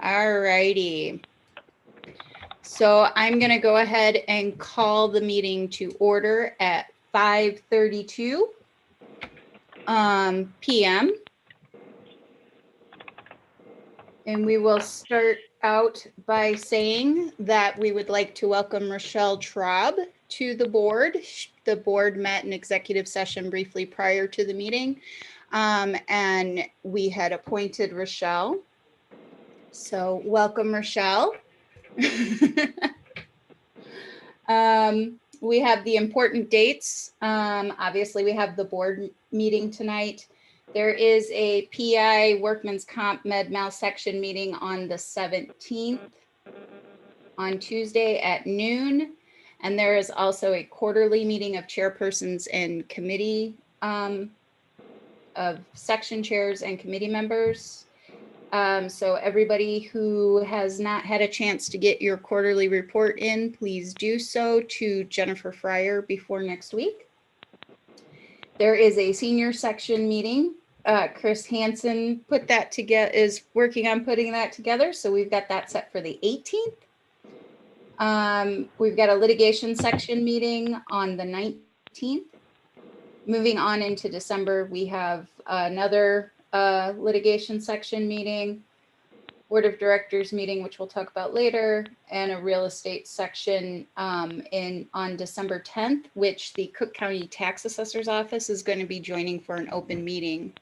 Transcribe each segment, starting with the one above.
All righty. So I'm going to go ahead and call the meeting to order at 5:32 p.m. And we will start out by saying that we would like to welcome Rochelle Traub to the board. The board met in executive session briefly prior to the meeting, and we had appointed Rochelle. So welcome, Rochelle. We have the important dates. Obviously, we have the board meeting tonight. There is a PI Workman's Comp Med Mal section meeting on the 17th on Tuesday at noon. And there is also a quarterly meeting of chairpersons and committee of section chairs and committee members. So everybody who has not had a chance to get your quarterly report in, please do so to Jennifer Fryer before next week. There is a senior section meeting. Chris Hansen is working on putting that together. So we've got that set for the 18th. We've got a litigation section meeting on the 19th. Moving on into December, we have another litigation section meeting, board of directors meeting, which we'll talk about later, and a real estate section on December 10th, which the Cook County Tax Assessor's Office is going to be joining for an open meeting.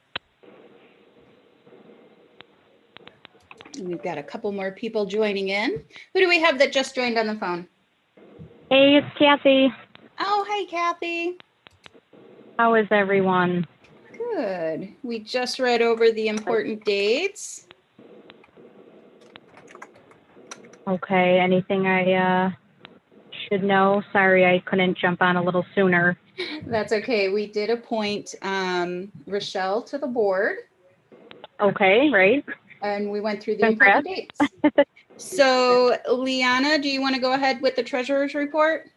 And we've got a couple more people joining in. Who do we have that just joined on the phone? Hey, it's Kathy. Oh, hi, Kathy. How is everyone? Good. We just read over the important dates. Okay, anything I should know? Sorry, I couldn't jump on a little sooner. That's okay. We did appoint Rochelle to the board. Okay, right. And we went through the important dates. So, Liana, do you want to go ahead with the treasurer's report?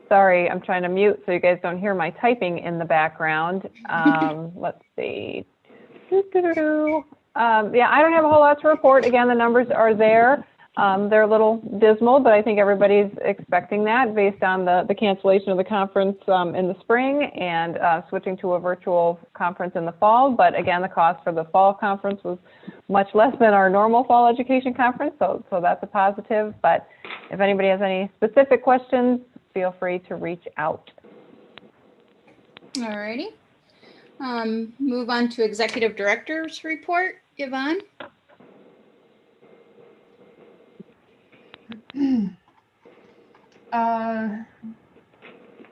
Sorry, I'm trying to mute so you guys don't hear my typing in the background. Let's see. Yeah, I don't have a whole lot to report. Again, the numbers are there. They're a little dismal, but I think everybody's expecting that based on the cancellation of the conference in the spring and switching to a virtual conference in the fall. But again, the cost for the fall conference was much less than our normal fall education conference, so that's a positive. But if anybody has any specific questions, feel free to reach out. All righty. Move on to executive director's report. Yvonne?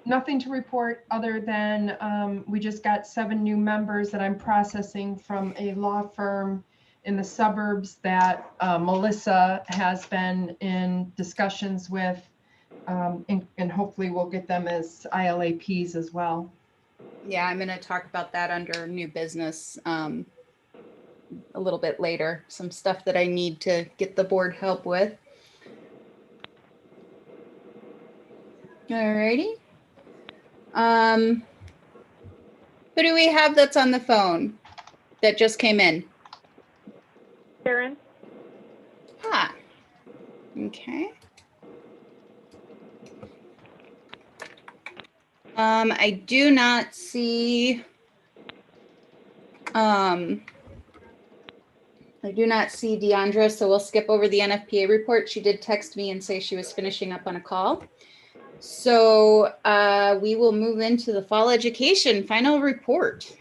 Nothing to report other than we just got 7 new members that I'm processing from a law firm in the suburbs that Melissa has been in discussions with, and hopefully we'll get them as ILAPs as well. Yeah, I'm going to talk about that under new business a little bit later. Some stuff that I need to get the board help with. All righty. Who do we have that's on the phone that just came in? Karen? Ah, okay. I do not see Deandra, so we'll skip over the NFPA report. She did text me and say she was finishing up on a call. So we will move into the fall education final report.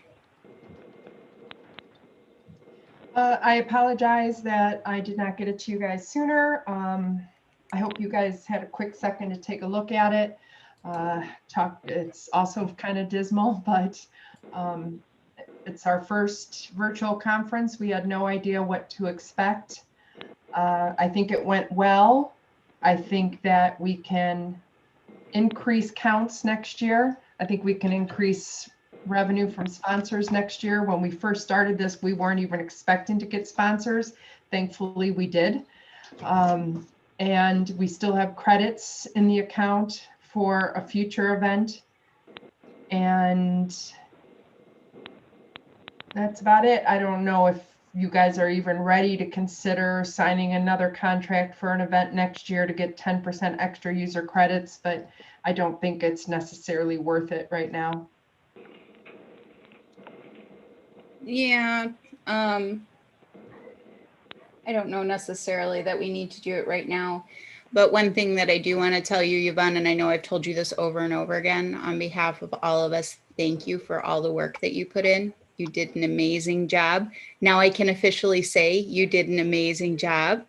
I apologize that I did not get it to you guys sooner. I hope you guys had a quick second to take a look at it. It's also kind of dismal, but it's our first virtual conference. We had no idea what to expect. I think it went well. I think that we can increase counts next year. I think we can increase revenue from sponsors next year. When we first started this, we weren't even expecting to get sponsors. Thankfully, we did. And we still have credits in the account for a future event. And That's about it. I don't know if you guys are even ready to consider signing another contract for an event next year to get 10% extra user credits, but I don't think it's necessarily worth it right now. Yeah, I don't know necessarily that we need to do it right now. But one thing that I do want to tell you, Yvonne, and I know I've told you this over and over again, on behalf of all of us, thank you for all the work that you put in. You did an amazing job. Now I can officially say you did an amazing job.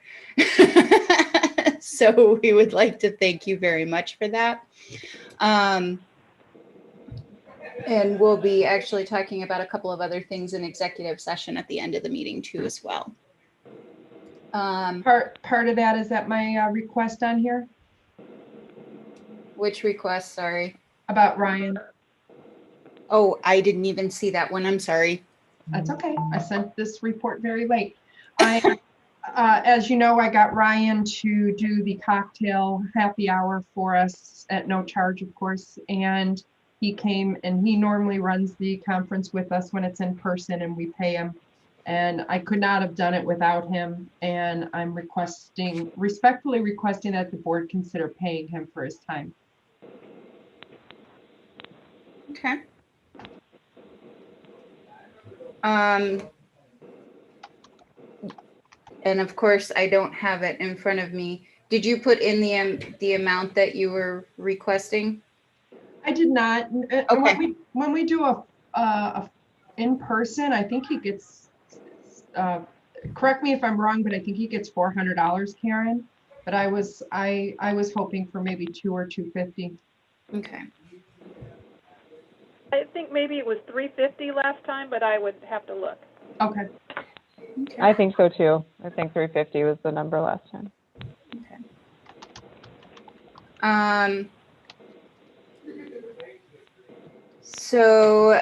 So we would like to thank you very much for that. And we'll be actually talking about a couple of other things in executive session at the end of the meeting too as well. Part of that is that my request on here Which request, sorry? about Ryan. Oh, I didn't even see that one. I'm sorry. That's okay. I sent this report very late. As you know, I got Ryan to do the cocktail happy hour for us at no charge, of course. And he came and he normally runs the conference with us when it's in person and we pay him. And I could not have done it without him. And I'm respectfully requesting that the board consider paying him for his time. Okay. And of course, I don't have it in front of me. Did you put in the amount that you were requesting? I did not. Okay. When we do a in person, I think he gets, correct me if I'm wrong, but I think he gets $400, Karen. But I was hoping for maybe $200 or $250. Okay. I think maybe it was $350 last time, but I would have to look. Okay. Okay. I think so too. I think 350 was the number last time. Okay. So,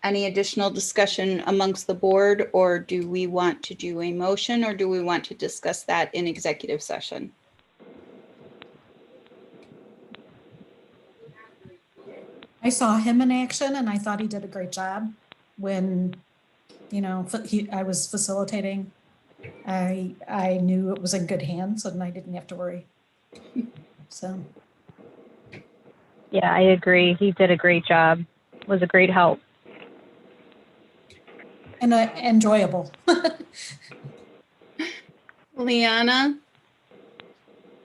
any additional discussion amongst the board, or do we want to do a motion, or do we want to discuss that in executive session? I saw him in action and I thought he did a great job when, you know, I was facilitating. I knew it was in good hands and I didn't have to worry. So. Yeah, I agree. He did a great job. Was a great help. And enjoyable. Liana?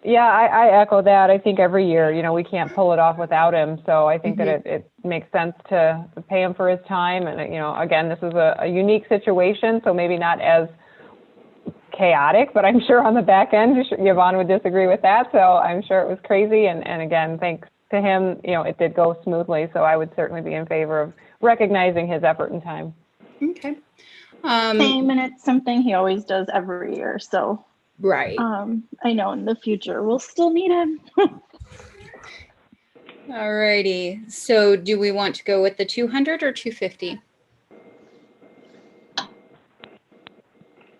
Yeah, I echo that. I think every year, you know, we can't pull it off without him. So I think that it makes sense to pay him for his time. And, you know, again, this is a unique situation, so maybe not as chaotic, but I'm sure on the back end, Yvonne would disagree with that. So I'm sure it was crazy. And again, thanks to him, you know, it did go smoothly. So I would certainly be in favor of recognizing his effort and time. Okay. Same, and it's something he always does every year. So, Right. I know in the future we'll still need him. All righty. So do we want to go with the 200 or 250?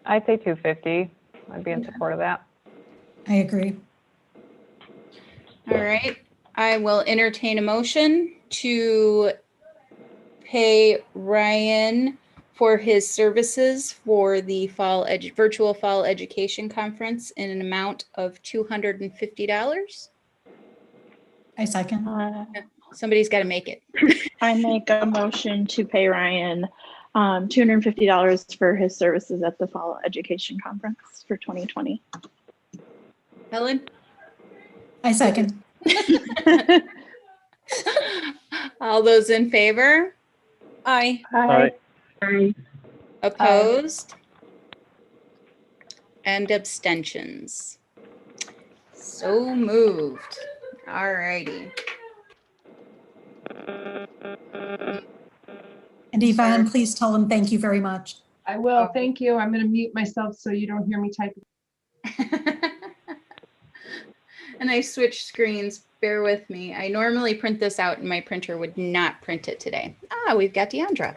I'd say 250. I'd be in support of that. I agree. All right. I will entertain a motion to pay Ryan for his services for the virtual fall education conference in an amount of $250. I second. Somebody's got to make it. I make a motion to pay Ryan $250 for his services at the Fall Education Conference for 2020. Helen? I second. All those in favor? Aye. Aye. Opposed? And abstentions. So moved. All righty. And Yvonne, please tell him thank you very much. I will. Thank you. I'm going to mute myself so you don't hear me typing. And I switched screens. Bear with me. I normally print this out and my printer would not print it today. Ah, we've got Deandra.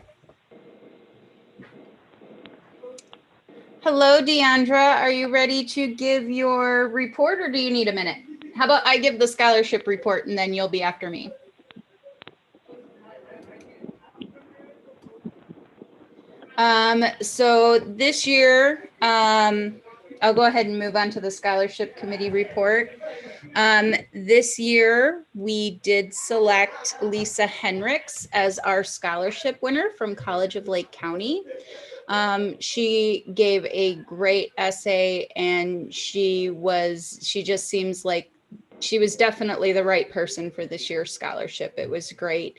Hello, Deandra. Are you ready to give your report or do you need a minute? How about I give the scholarship report and then you'll be after me? So this year, I'll go ahead and move on to the scholarship committee report. This year, we did select Lisa Henricks as our scholarship winner from College of Lake County. She gave a great essay, and she just seems like she was definitely the right person for this year's scholarship. It was great.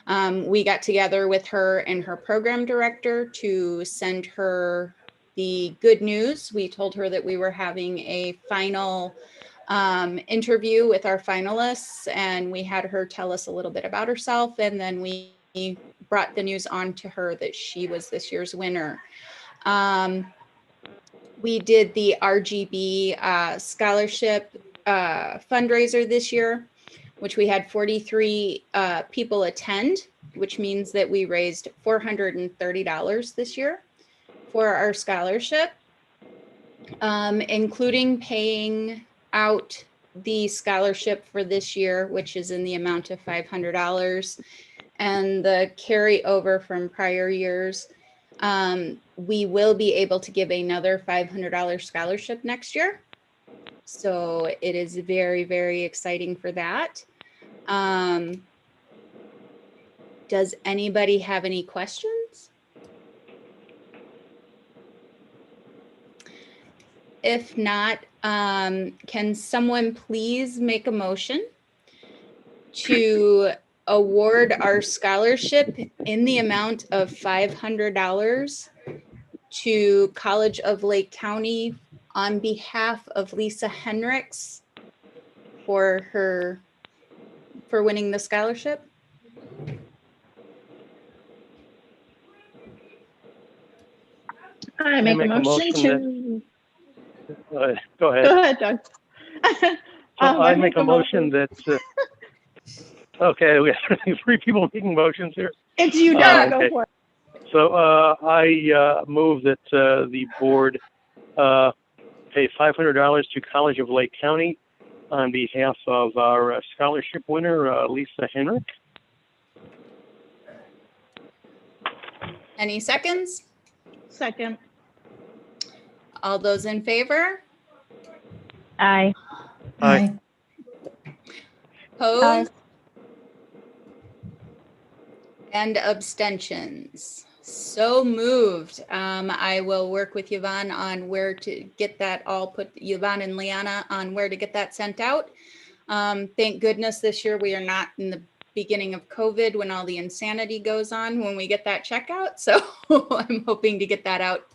We got together with her and her program director to send her the good news. We told her that we were having a final interview with our finalists, and we had her tell us a little bit about herself, and then we brought the news on to her that she was this year's winner. We did the RGB scholarship fundraiser this year, which we had 43 people attend, which means that we raised $430 this year for our scholarship, including paying out the scholarship for this year, which is in the amount of $500, and the carryover from prior years. We will be able to give another $500 scholarship next year. So it is very, very exciting for that. Does anybody have any questions? If not, can someone please make a motion to award our scholarship in the amount of $500 to College of Lake County on behalf of Lisa Henricks for winning the scholarship? I make a motion to, Go ahead. go ahead, Doug. So I make a motion that, okay, we have 3 people making motions here. It's you, Doug, okay. go for it. So I move that the board pay $500 to College of Lake County on behalf of our scholarship winner, Lisa Henrik. Any seconds? Second. All those in favor? Aye. Aye. Opposed? And abstentions. So moved. I will work with Yvonne on where to get that all put, Yvonne and Liana, on where to get that sent out. Thank goodness this year we are not in the beginning of COVID when all the insanity goes on when we get that check out. So I'm hoping to get that out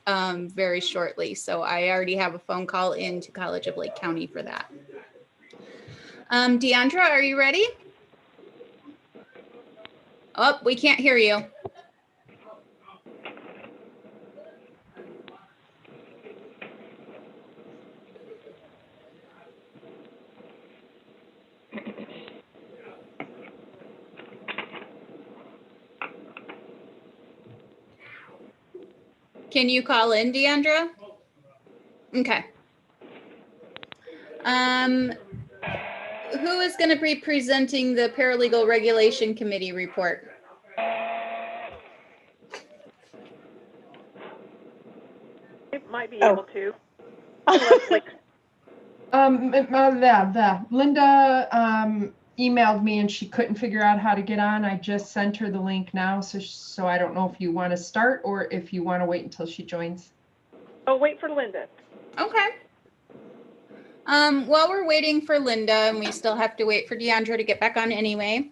very shortly. So I already have a phone call into College of Lake County for that. Deandra, are you ready? Oh, we can't hear you. Can you call in, Deandra? Okay. Who is going to be presenting the Paralegal Regulation Committee report? I might be able to. Linda emailed me and she couldn't figure out how to get on. I just sent her the link now, so I don't know if you want to start or if you want to wait until she joins. Oh, wait for Linda. Okay. While we're waiting for Linda, and we still have to wait for Deandra to get back on anyway,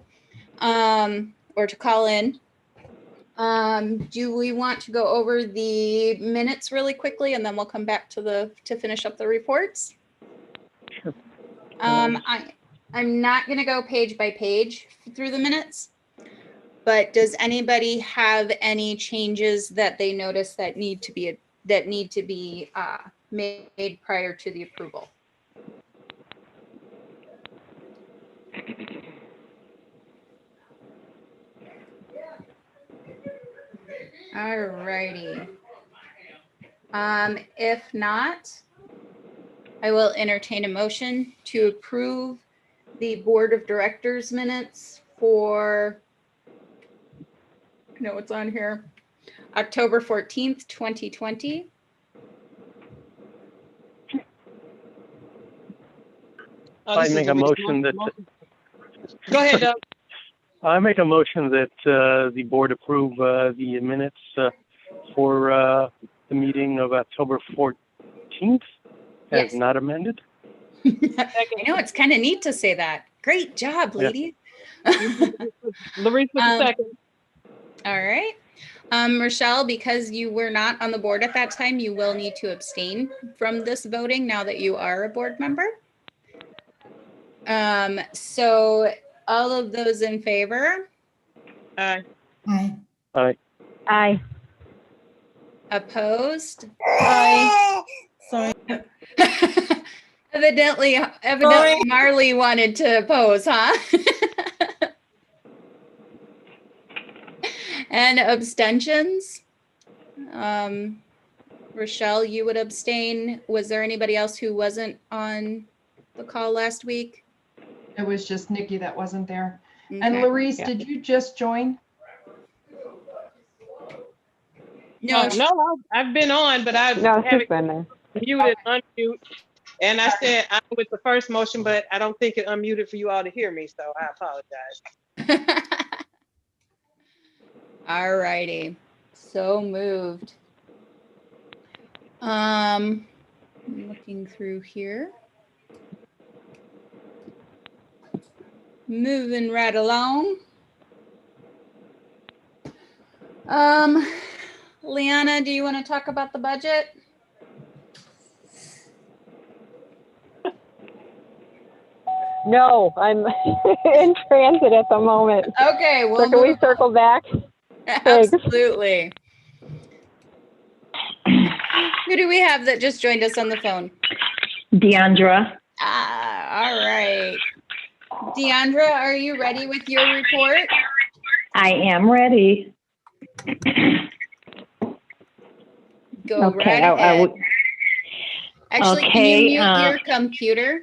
or to call in, do we want to go over the minutes really quickly, and then we'll come back to finish up the reports? Sure. I'm not going to go page by page through the minutes, but does anybody have any changes that they notice that need to be made prior to the approval? All righty. If not, I will entertain a motion to approve the Board of Directors minutes for, no, it's on here. October 14th, 2020. I make a motion that. Go ahead, Doug. I make a motion that the board approve the minutes for the meeting of October 14th as Yes. not amended. I know, it's kind of neat to say that. Great job, ladies. Larice with the second. All right. Rochelle, because you were not on the board at that time, you will need to abstain from this voting now that you are a board member. So all of those in favor? Aye. Aye. Aye. Aye. Opposed? Sorry. Evidently Marley wanted to oppose, huh? And abstentions? Rochelle, you would abstain. Was there anybody else who wasn't on the call last week? It was just Nikki that wasn't there. And Okay. Larice, did you just join? No, No, I've been on, but I No, she's haven't been there. muted, unmute. And I said I'm with the first motion, but I don't think it unmuted for you all to hear me, so I apologize. all righty. So moved. I'm looking through here. Moving right along. Liana, do you want to talk about the budget? No, I'm in transit at the moment. Okay, So can we circle back? Absolutely. Who do we have that just joined us on the phone? Deandra. All right. Deandra, are you ready with your report? I am ready. Go Okay, right I ahead. would. Actually, can Okay, you mute your computer?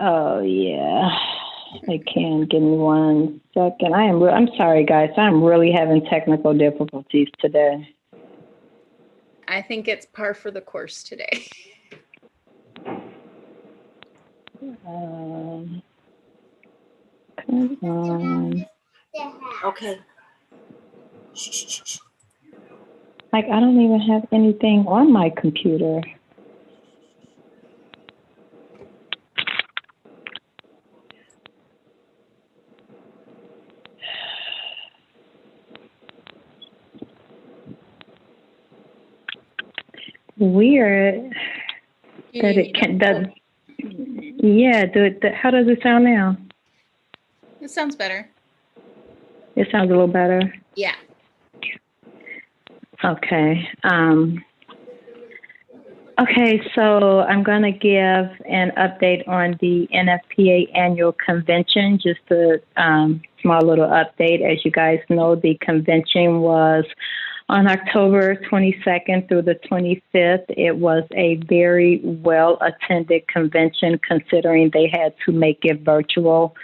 Oh yeah, I can. Give me 1 second. I'm sorry, guys. I'm really having technical difficulties today. I think it's par for the course today. Come on. Okay. Like I don't even have anything on my computer. Weird that it can does. Yeah, how does it sound now? It sounds better. It sounds a little better. Yeah. Okay. Okay, so I'm going to give an update on the NFPA annual convention, just a small little update. As you guys know, the convention was on October 22nd through the 25th. It was a very well-attended convention considering they had to make it virtual.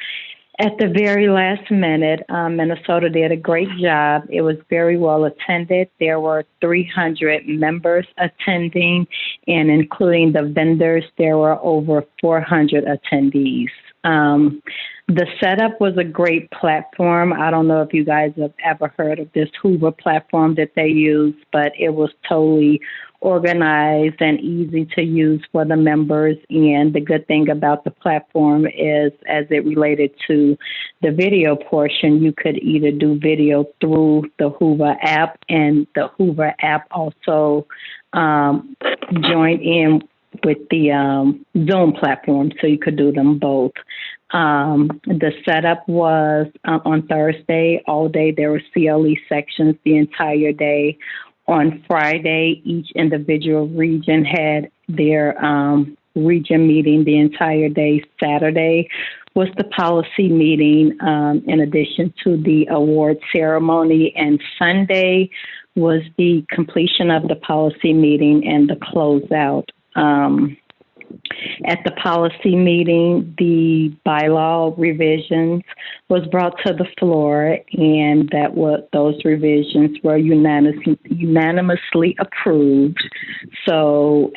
At the very last minute, Minnesota did a great job. It was very well attended. There were 300 members attending, and including the vendors, there were over 400 attendees. The setup was a great platform. I don't know if you guys have ever heard of this Hoover platform that they use, but it was totally organized and easy to use for the members. And the good thing about the platform is, as it related to the video portion, you could either do video through the Hoover app, and the Hoover app also joined in with the Zoom platform, so you could do them both. The setup was on Thursday all day. There were CLE sections the entire day. On Friday, each individual region had their region meeting the entire day. Saturday was the policy meeting in addition to the award ceremony. And Sunday was the completion of the policy meeting and the closeout. At the policy meeting, the bylaw revisions was brought to the floor, and those revisions were unanimously approved. So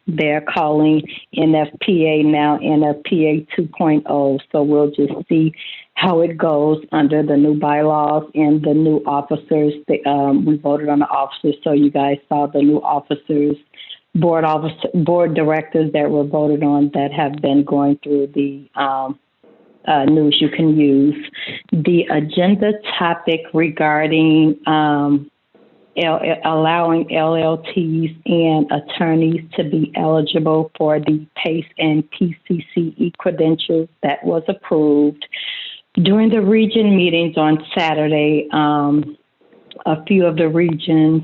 they're calling NFPA now NFPA 2.0. So we'll just see how it goes under the new bylaws and the new officers. We voted on the officers, so you guys saw the new officers, board directors that were voted on that have been going through the news you can use. The agenda topic regarding allowing LLTs and attorneys to be eligible for the PACE and PCCE credentials, that was approved. During the region meetings on Saturday, a few of the regions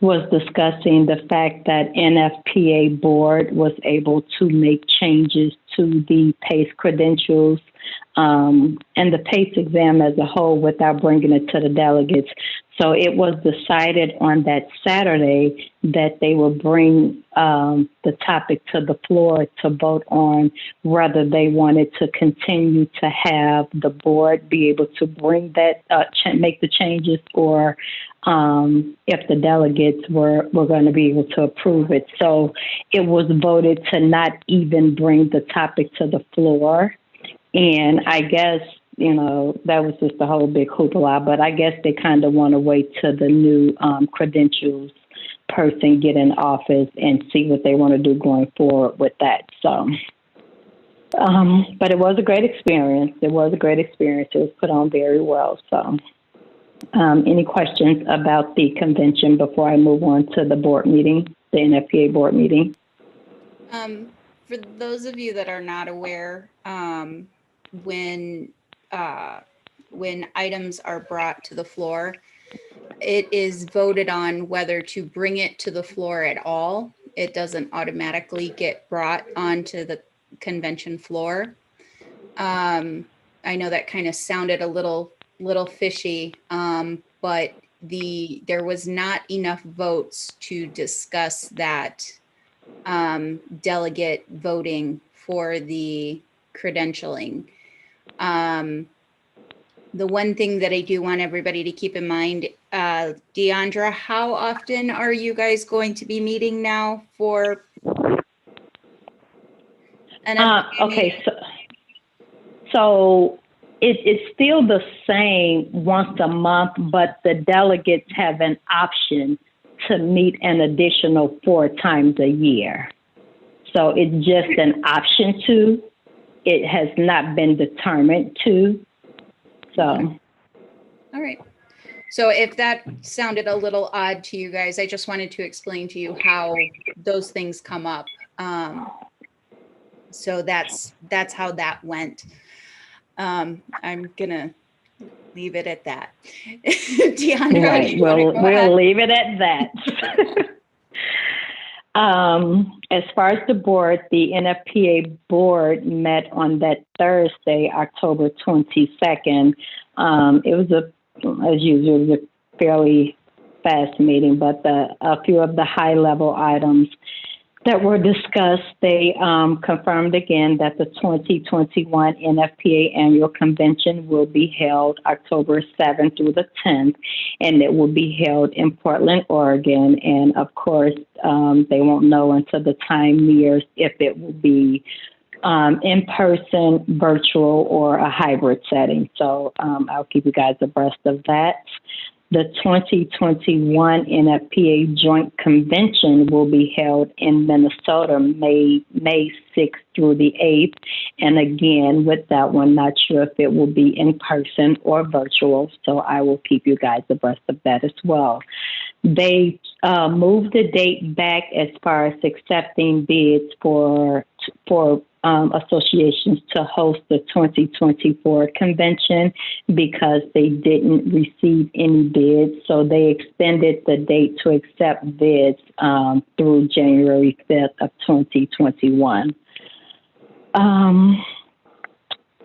was discussing the fact that NFPA board was able to make changes to the PACE credentials and the PACE exam as a whole without bringing it to the delegates. So it was decided on that Saturday that they will bring the topic to the floor to vote on whether they wanted to continue to have the board be able to bring that, make the changes, or if the delegates were going to be able to approve it. So it was voted to not even bring the topic to the floor. And I guess, that was just a whole big hoopla, but I guess they kind of want to wait till the new credentials person get in office and see what they want to do going forward with that. So, but it was a great experience. It was put on very well. So, any questions about the convention before I move on to the board meeting, the NFPA board meeting? For those of you that are not aware, when items are brought to the floor, it is voted on whether to bring it to the floor at all. It doesn't automatically get brought onto the convention floor. I know that kind of sounded a little fishy, but there was not enough votes to discuss that delegate voting for the credentialing. The one thing that I do want everybody to keep in mind, Deandra, how often are you guys going to be meeting now for? Okay, so it's still the same once a month, but the delegates have an option to meet an additional 4 times a year. So it's just an option to. It has not been determined to. So. All right. So if that sounded a little odd to you guys, I just wanted to explain to you how those things come up. So that's how that went. I'm gonna leave it at that. Deandra, right. We'll leave it at that. As far as the board, the NFPA board met on that Thursday, October 22nd. It was as usual, it was a fairly fast meeting, but a few of the high-level items that were discussed, they confirmed again that the 2021 NFPA annual convention will be held October 7th through the 10th, and it will be held in Portland, Oregon. And of course, they won't know until the time nears if it will be in person, virtual, or a hybrid setting. So I'll keep you guys abreast of that. The 2021 NFPA Joint Convention will be held in Minnesota, May 6th through the 8th. And again, with that one, not sure if it will be in person or virtual. So I will keep you guys abreast of that as well. They moved the date back as far as accepting bids for associations to host the 2024 convention because they didn't receive any bids. So they extended the date to accept bids through January 5th of 2021.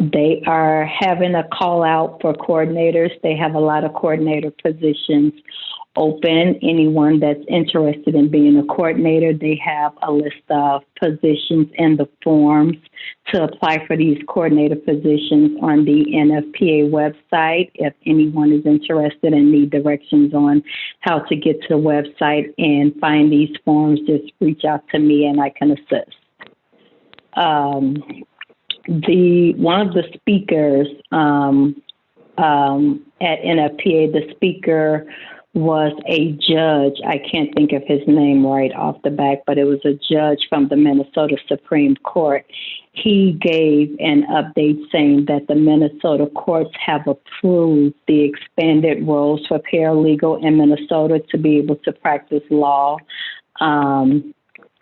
They are having a call out for coordinators. They have a lot of coordinator positions open. Anyone that's interested in being a coordinator, they have a list of positions in the forms to apply for these coordinator positions on the NFPA website. If anyone is interested and need directions on how to get to the website and find these forms, just reach out to me and I can assist. One of the speakers at NFPA, the speaker was a judge. I can't think of his name right off the bat, but it was a judge from the Minnesota Supreme Court. He gave an update saying that the Minnesota courts have approved the expanded roles for paralegal in Minnesota to be able to practice law.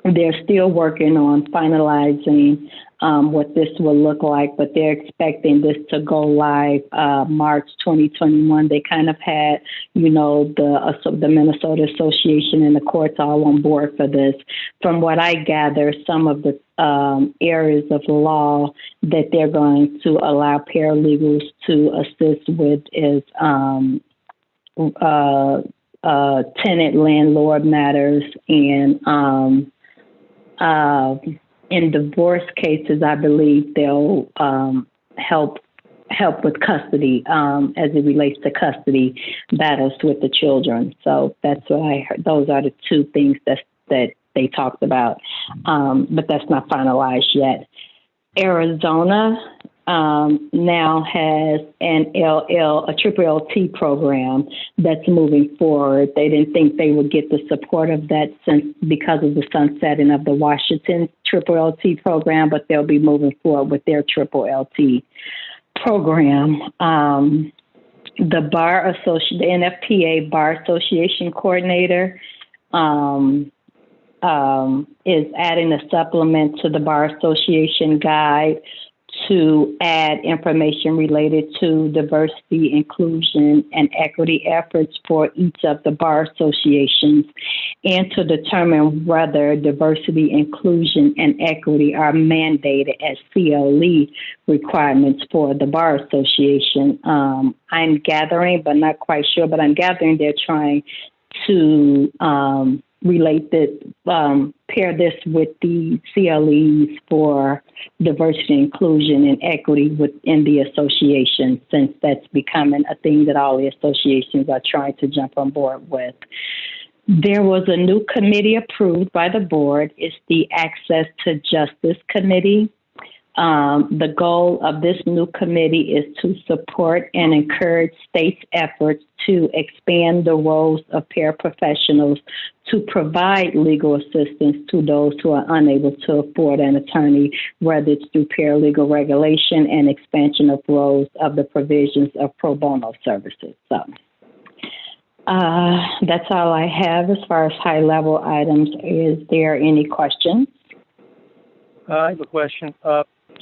They're still working on finalizing what this will look like, but they're expecting this to go live March 2021. They kind of had, the Minnesota Association and the courts all on board for this. From what I gather, some of the areas of law that they're going to allow paralegals to assist with is tenant landlord matters and in divorce cases, I believe they'll help with custody as it relates to custody battles with the children. So that's what I heard. Those are the two things that they talked about, but that's not finalized yet. Arizona now has a triple LT program that's moving forward. They didn't think they would get the support of that because of the sunsetting of the Washington triple LT program, but they'll be moving forward with their triple LT program. The NFPA Bar Association coordinator is adding a supplement to the Bar Association guide to add information related to diversity, inclusion, and equity efforts for each of the bar associations, and to determine whether diversity, inclusion, and equity are mandated as CLE requirements for the bar association. I'm gathering, but not quite sure, but I'm gathering they're trying to relate this, pair this with the CLEs for diversity, inclusion, and equity within the association, since that's becoming a thing that all the associations are trying to jump on board with. There was a new committee approved by the board. It's the Access to Justice Committee. The goal of this new committee is to support and encourage states' efforts to expand the roles of paraprofessionals to provide legal assistance to those who are unable to afford an attorney, whether it's through paralegal regulation and expansion of roles of the provisions of pro bono services. So that's all I have as far as high-level items. Is there any questions? I have a question.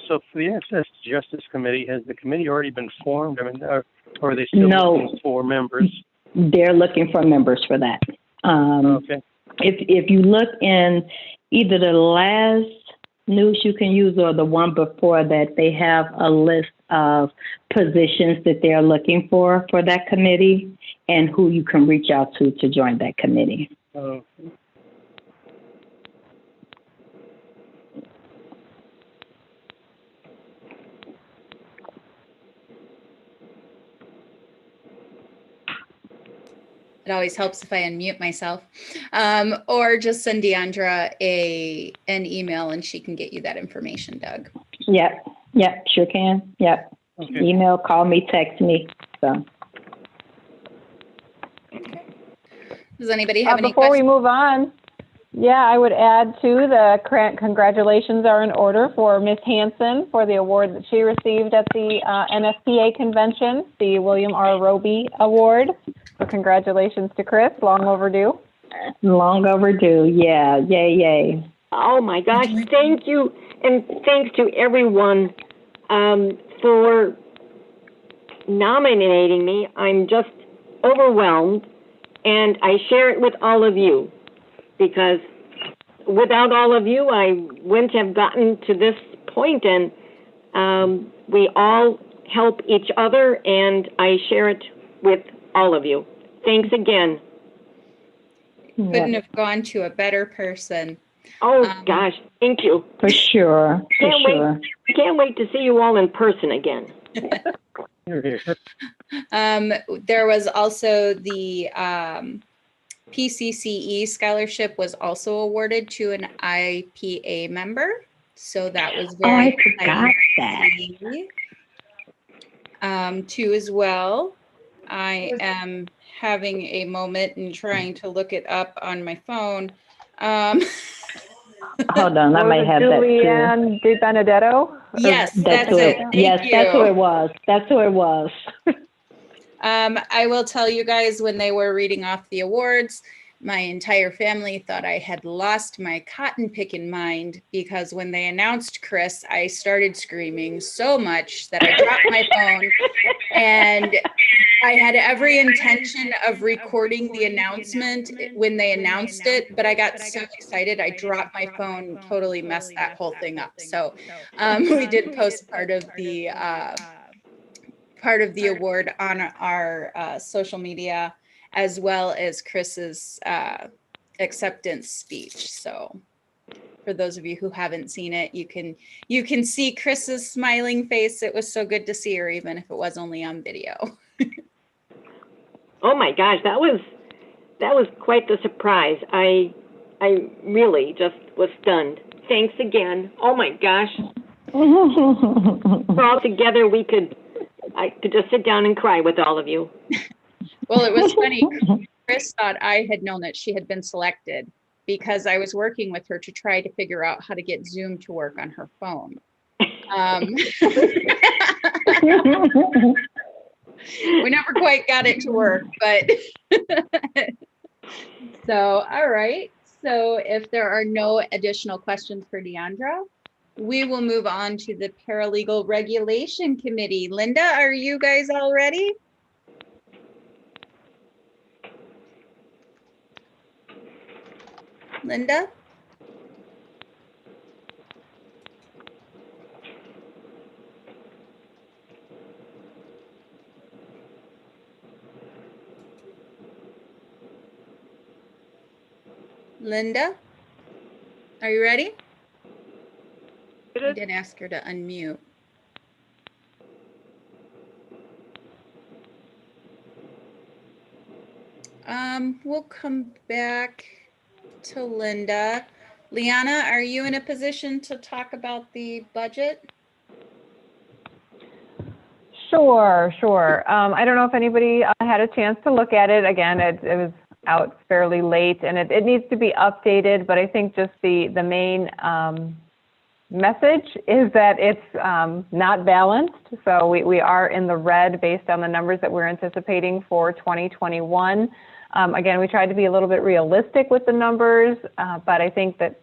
So for the Access to Justice Committee, has the committee already been formed? I mean, or are they still looking for members? They're looking for members for that. Okay. If you look in either the last news you can use or the one before that, they have a list of positions that they're looking for that committee and who you can reach out to join that committee. Okay. It always helps if I unmute myself, or just send Deandra an email and she can get you that information, Doug. Yep, sure can. Yep. Okay. Email, call me, text me. So. Okay. Does anybody have any before questions? we move on, I would add too, the congratulations are in order for Ms. Hanson for the award that she received at the NFPA convention, the William R. Roby Award. So congratulations to Chris, long overdue. Long overdue, yeah, yay. Oh my gosh, thank you. And thanks to everyone for nominating me. I'm just overwhelmed, and I share it with all of you, because without all of you, I wouldn't have gotten to this point, and we all help each other, and I share it with all of you. Thanks again. Couldn't have gone to a better person. Oh, gosh, thank you. For sure. For sure. Can't wait to see you all in person again. There was also the PCCE scholarship was also awarded to an IPA member. So that was very exciting. Too as well. I am having a moment and trying to look it up on my phone. Hold on, I might have that too. Julianne De Benedetto? Yes, that's who it. Yes, Thank that's who you. it was. That's who it was. I will tell you guys, when they were reading off the awards, my entire family thought I had lost my cotton picking mind, because when they announced Chris, I started screaming so much that I dropped my phone, and I had every intention of recording the announcement when they announced it, but I got so excited I dropped my phone, totally messed that whole thing up. So we did post part of the award on our social media, as well as Chris's acceptance speech. So for those of you who haven't seen it, you can see Chris's smiling face. It was so good to see her, even if it was only on video. Oh my gosh, that was quite the surprise. I really just was stunned. Thanks again. Oh my gosh. We're all together, I could just sit down and cry with all of you. Well, it was funny. Chris thought I had known that she had been selected because I was working with her to try to figure out how to get Zoom to work on her phone. We never quite got it to work, but so, all right. So if there are no additional questions for Deandra, we will move on to the Paralegal Regulation Committee. Linda, are you guys all ready? Linda? Linda, are you ready? I did ask her to unmute. We'll come back to Linda. Liana, are you in a position to talk about the budget? Sure. I don't know if anybody had a chance to look at it. Again, it was out fairly late, and it needs to be updated, but I think just the main message is that it's not balanced. So we are in the red based on the numbers that we're anticipating for 2021. Again, we tried to be a little bit realistic with the numbers, but I think that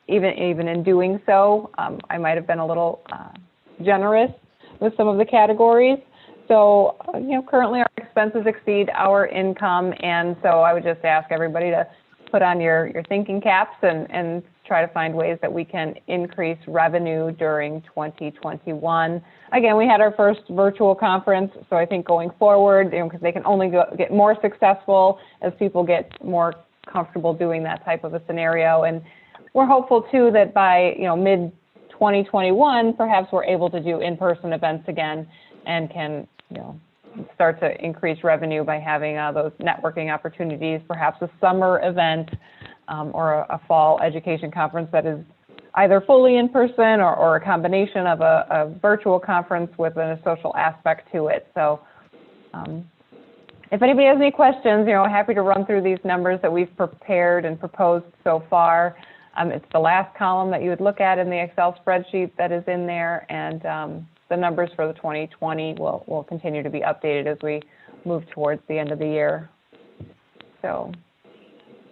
even in doing so, I might have been a little generous with some of the categories. So, currently our expenses exceed our income, and so I would just ask everybody to put on your thinking caps and try to find ways that we can increase revenue during 2021. Again, we had our first virtual conference, so I think going forward, because they can only get more successful as people get more comfortable doing that type of a scenario. And we're hopeful too that by mid 2021, perhaps we're able to do in-person events again and can start to increase revenue by having those networking opportunities, perhaps a summer event or a fall education conference that is either fully in person or a combination of a virtual conference with a social aspect to it. So if anybody has any questions, happy to run through these numbers that we've prepared and proposed so far. It's the last column that you would look at in the Excel spreadsheet that is in there, and the numbers for the 2020 will continue to be updated as we move towards the end of the year. So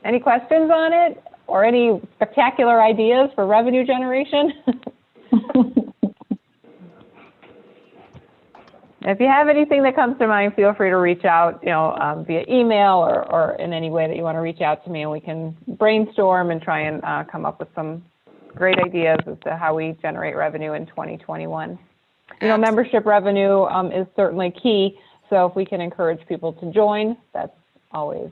any questions on it or any spectacular ideas for revenue generation? If you have anything that comes to mind, feel free to reach out, via email or in any way that you want to reach out to me, and we can brainstorm and try and come up with some great ideas as to how we generate revenue in 2021. Membership revenue is certainly key. So if we can encourage people to join, that's always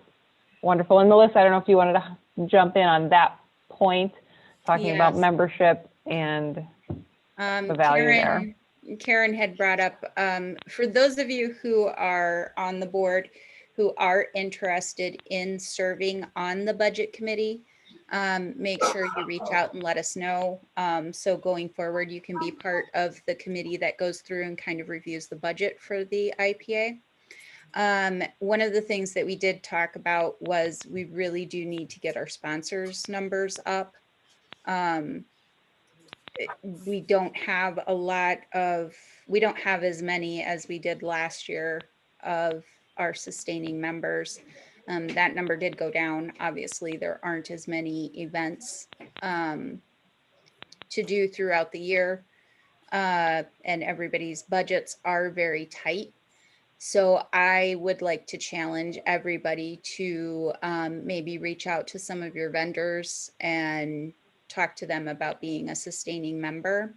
Wonderful. And Melissa, I don't know if you wanted to jump in on that point, talking about Yes. membership and the value there. Karen had brought up, for those of you who are on the board who are interested in serving on the budget committee, make sure you reach out and let us know. So going forward, you can be part of the committee that goes through and kind of reviews the budget for the IPA. One of the things that we did talk about was we really do need to get our sponsors numbers up. We don't have we don't have as many as we did last year of our sustaining members. That number did go down. Obviously, there aren't as many events to do throughout the year, and everybody's budgets are very tight. So I would like to challenge everybody to maybe reach out to some of your vendors and talk to them about being a sustaining member,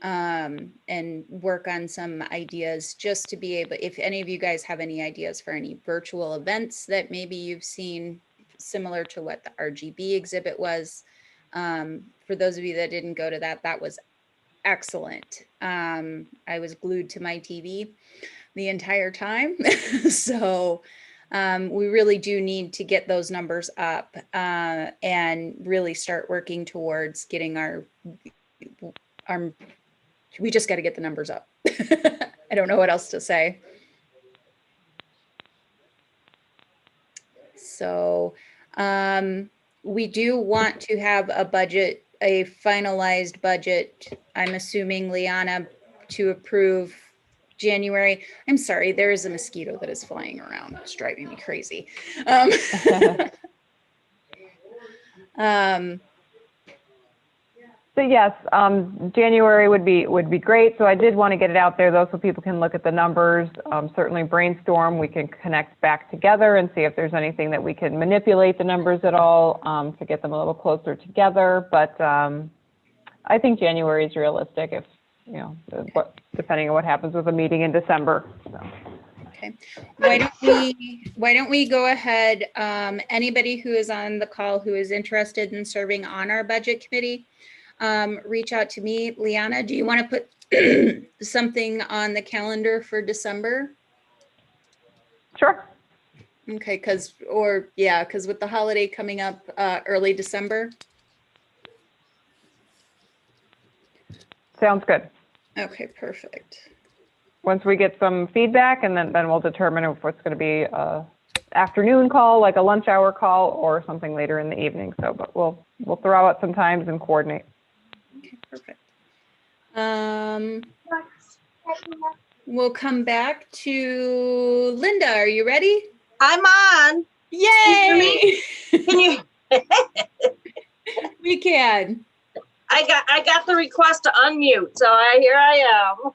and work on some ideas just to be able, if any of you guys have any ideas for any virtual events that maybe you've seen similar to what the RGB exhibit was. For those of you that didn't go to that, that was excellent. I was glued to my TV the entire time. So we really do need to get those numbers up and really start working towards getting our we just got to get the numbers up. I don't know what else to say. So we do want to have a budget, a finalized budget, I'm assuming, Liana, to approve January. I'm sorry, there is a mosquito that is flying around. It's driving me crazy. So yes, January would be great. So I did want to get it out there though, so people can look at the numbers, certainly brainstorm. We can connect back together and see if there's anything that we can manipulate the numbers at all to get them a little closer together. But I think January is realistic, if you know, depending on what happens with the meeting in December. So. Okay. Why don't we go ahead? Anybody who is on the call who is interested in serving on our budget committee, reach out to me. Liana, do you want to put something on the calendar for December? Sure. Okay, because with the holiday coming up early December. Sounds good. Okay, perfect. Once we get some feedback, and then we'll determine if it's going to be a afternoon call, like a lunch hour call, or something later in the evening. So, but we'll throw out some times and coordinate. Okay, perfect. We'll come back to Linda. Are you ready? I'm on. Yay! Can you? We can. I got the request to unmute, so here I am.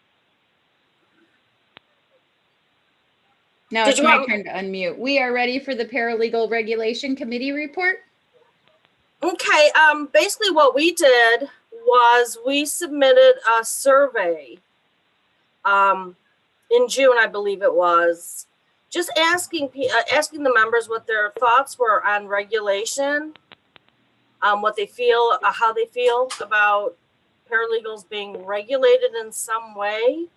Now it's my turn to unmute. We are ready for the Paralegal Regulation Committee report. Okay, basically what we did was we submitted a survey in June, I believe it was, just asking the members what their thoughts were on regulation, what they feel, how they feel about paralegals being regulated in some way.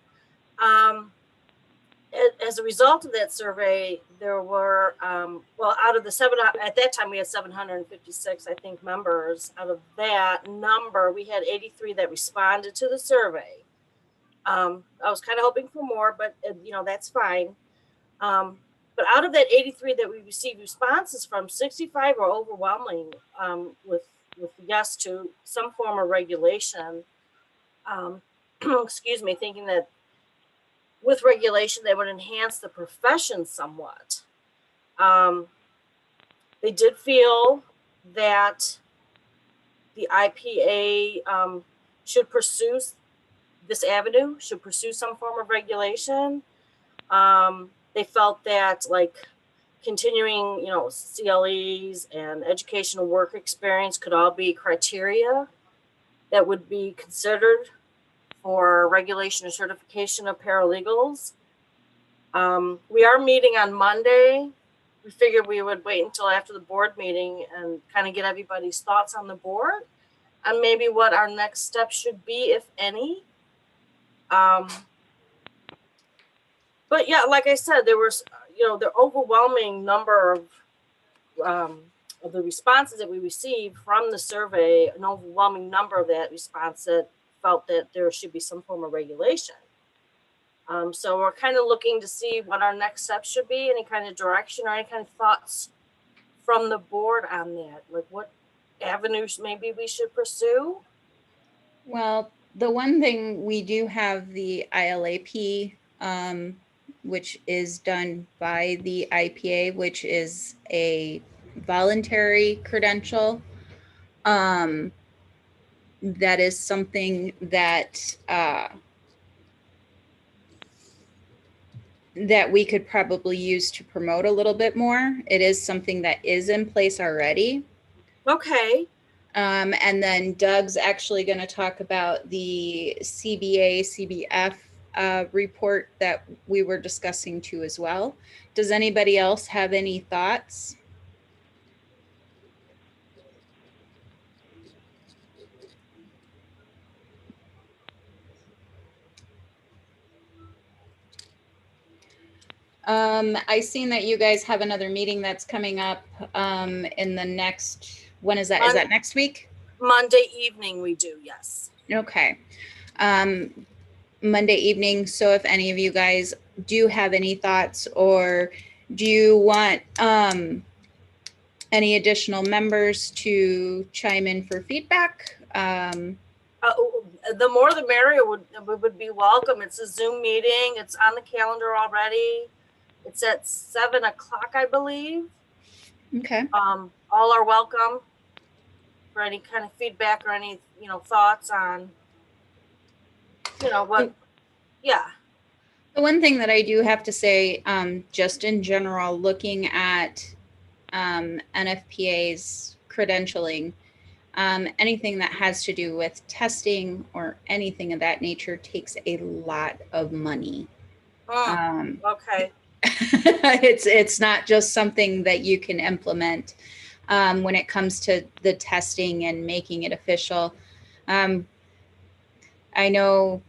As a result of that survey, there were, out of the at that time we had 756, I think, members. Out of that number, we had 83 that responded to the survey. I was kind of hoping for more, but that's fine. But out of that 83 that we received responses from, 65 were overwhelming with yes to some form of regulation. Excuse me, thinking that with regulation, they would enhance the profession somewhat. They did feel that the IPA should pursue this avenue, should pursue some form of regulation. They felt that continuing, CLEs and educational work experience could all be criteria that would be considered for regulation and certification of paralegals. We are meeting on Monday we figured we would wait until after the board meeting and kind of get everybody's thoughts on the board and maybe what our next step should be, if any. But yeah, like I said, there was, the overwhelming number of the responses that we received from the survey, an overwhelming number of that response that felt that there should be some form of regulation. So we're kind of looking to see what our next steps should be, any kind of direction or any kind of thoughts from the board on that, like what avenues maybe we should pursue. Well, the one thing we do have the ILAP, which is done by the IPA, which is a voluntary credential. That is something that that we could probably use to promote a little bit more. It is something that is in place already. Okay. And then Doug's actually going to talk about the CBA, CBF report that we were discussing too as well. Does anybody else have any thoughts? I seen that you guys have another meeting that's coming up in the next, when is that? Is that next week? Monday evening we do, yes. Okay. Monday evening. So if any of you guys do have any thoughts or do you want any additional members to chime in for feedback? The more the merrier would be welcome. It's a Zoom meeting. It's on the calendar already. It's at 7 o'clock, I believe. Okay. All are welcome for any kind of feedback or any, thoughts on, what, yeah. The one thing that I do have to say, just in general, looking at NFPA's credentialing, anything that has to do with testing or anything of that nature takes a lot of money. Okay. It's not just something that you can implement when it comes to the testing and making it official. I know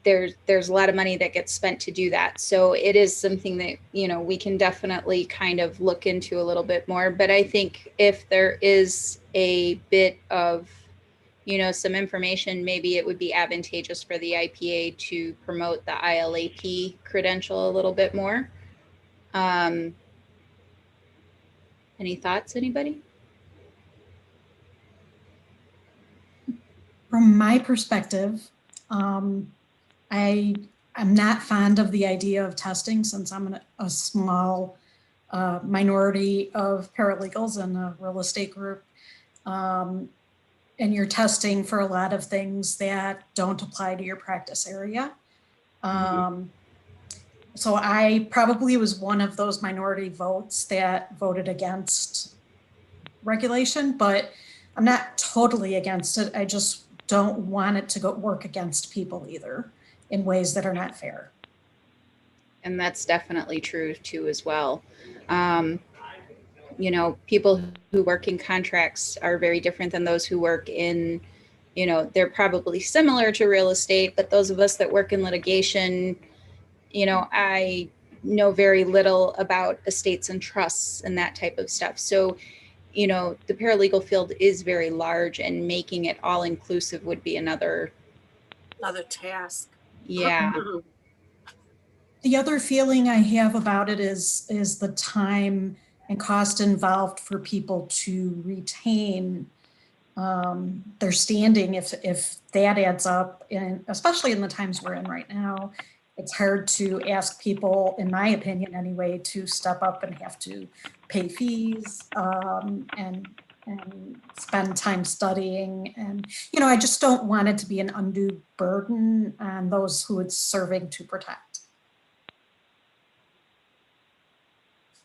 there's a lot of money that gets spent to do that. So it is something that, we can definitely kind of look into a little bit more. But I think if there is a bit of, some information, maybe it would be advantageous for the IPA to promote the ILAP credential a little bit more. Any thoughts, anybody? From my perspective, I'm not fond of the idea of testing since I'm a small minority of paralegals in a real estate group. And you're testing for a lot of things that don't apply to your practice area. So I probably was one of those minority votes that voted against regulation, but I'm not totally against it. I just don't want it to work against people either in ways that are not fair. And that's definitely true too as well. People who work in contracts are very different than those who work in, they're probably similar to real estate, but those of us that work in litigation, I know very little about estates and trusts and that type of stuff. So, the paralegal field is very large, and making it all inclusive would be another task. Yeah. The other feeling I have about it is the time and cost involved for people to retain their standing. If that adds up, and especially in the times we're in right now, it's hard to ask people, in my opinion anyway, to step up and have to pay fees and spend time studying. And, I just don't want it to be an undue burden on those who it's serving to protect.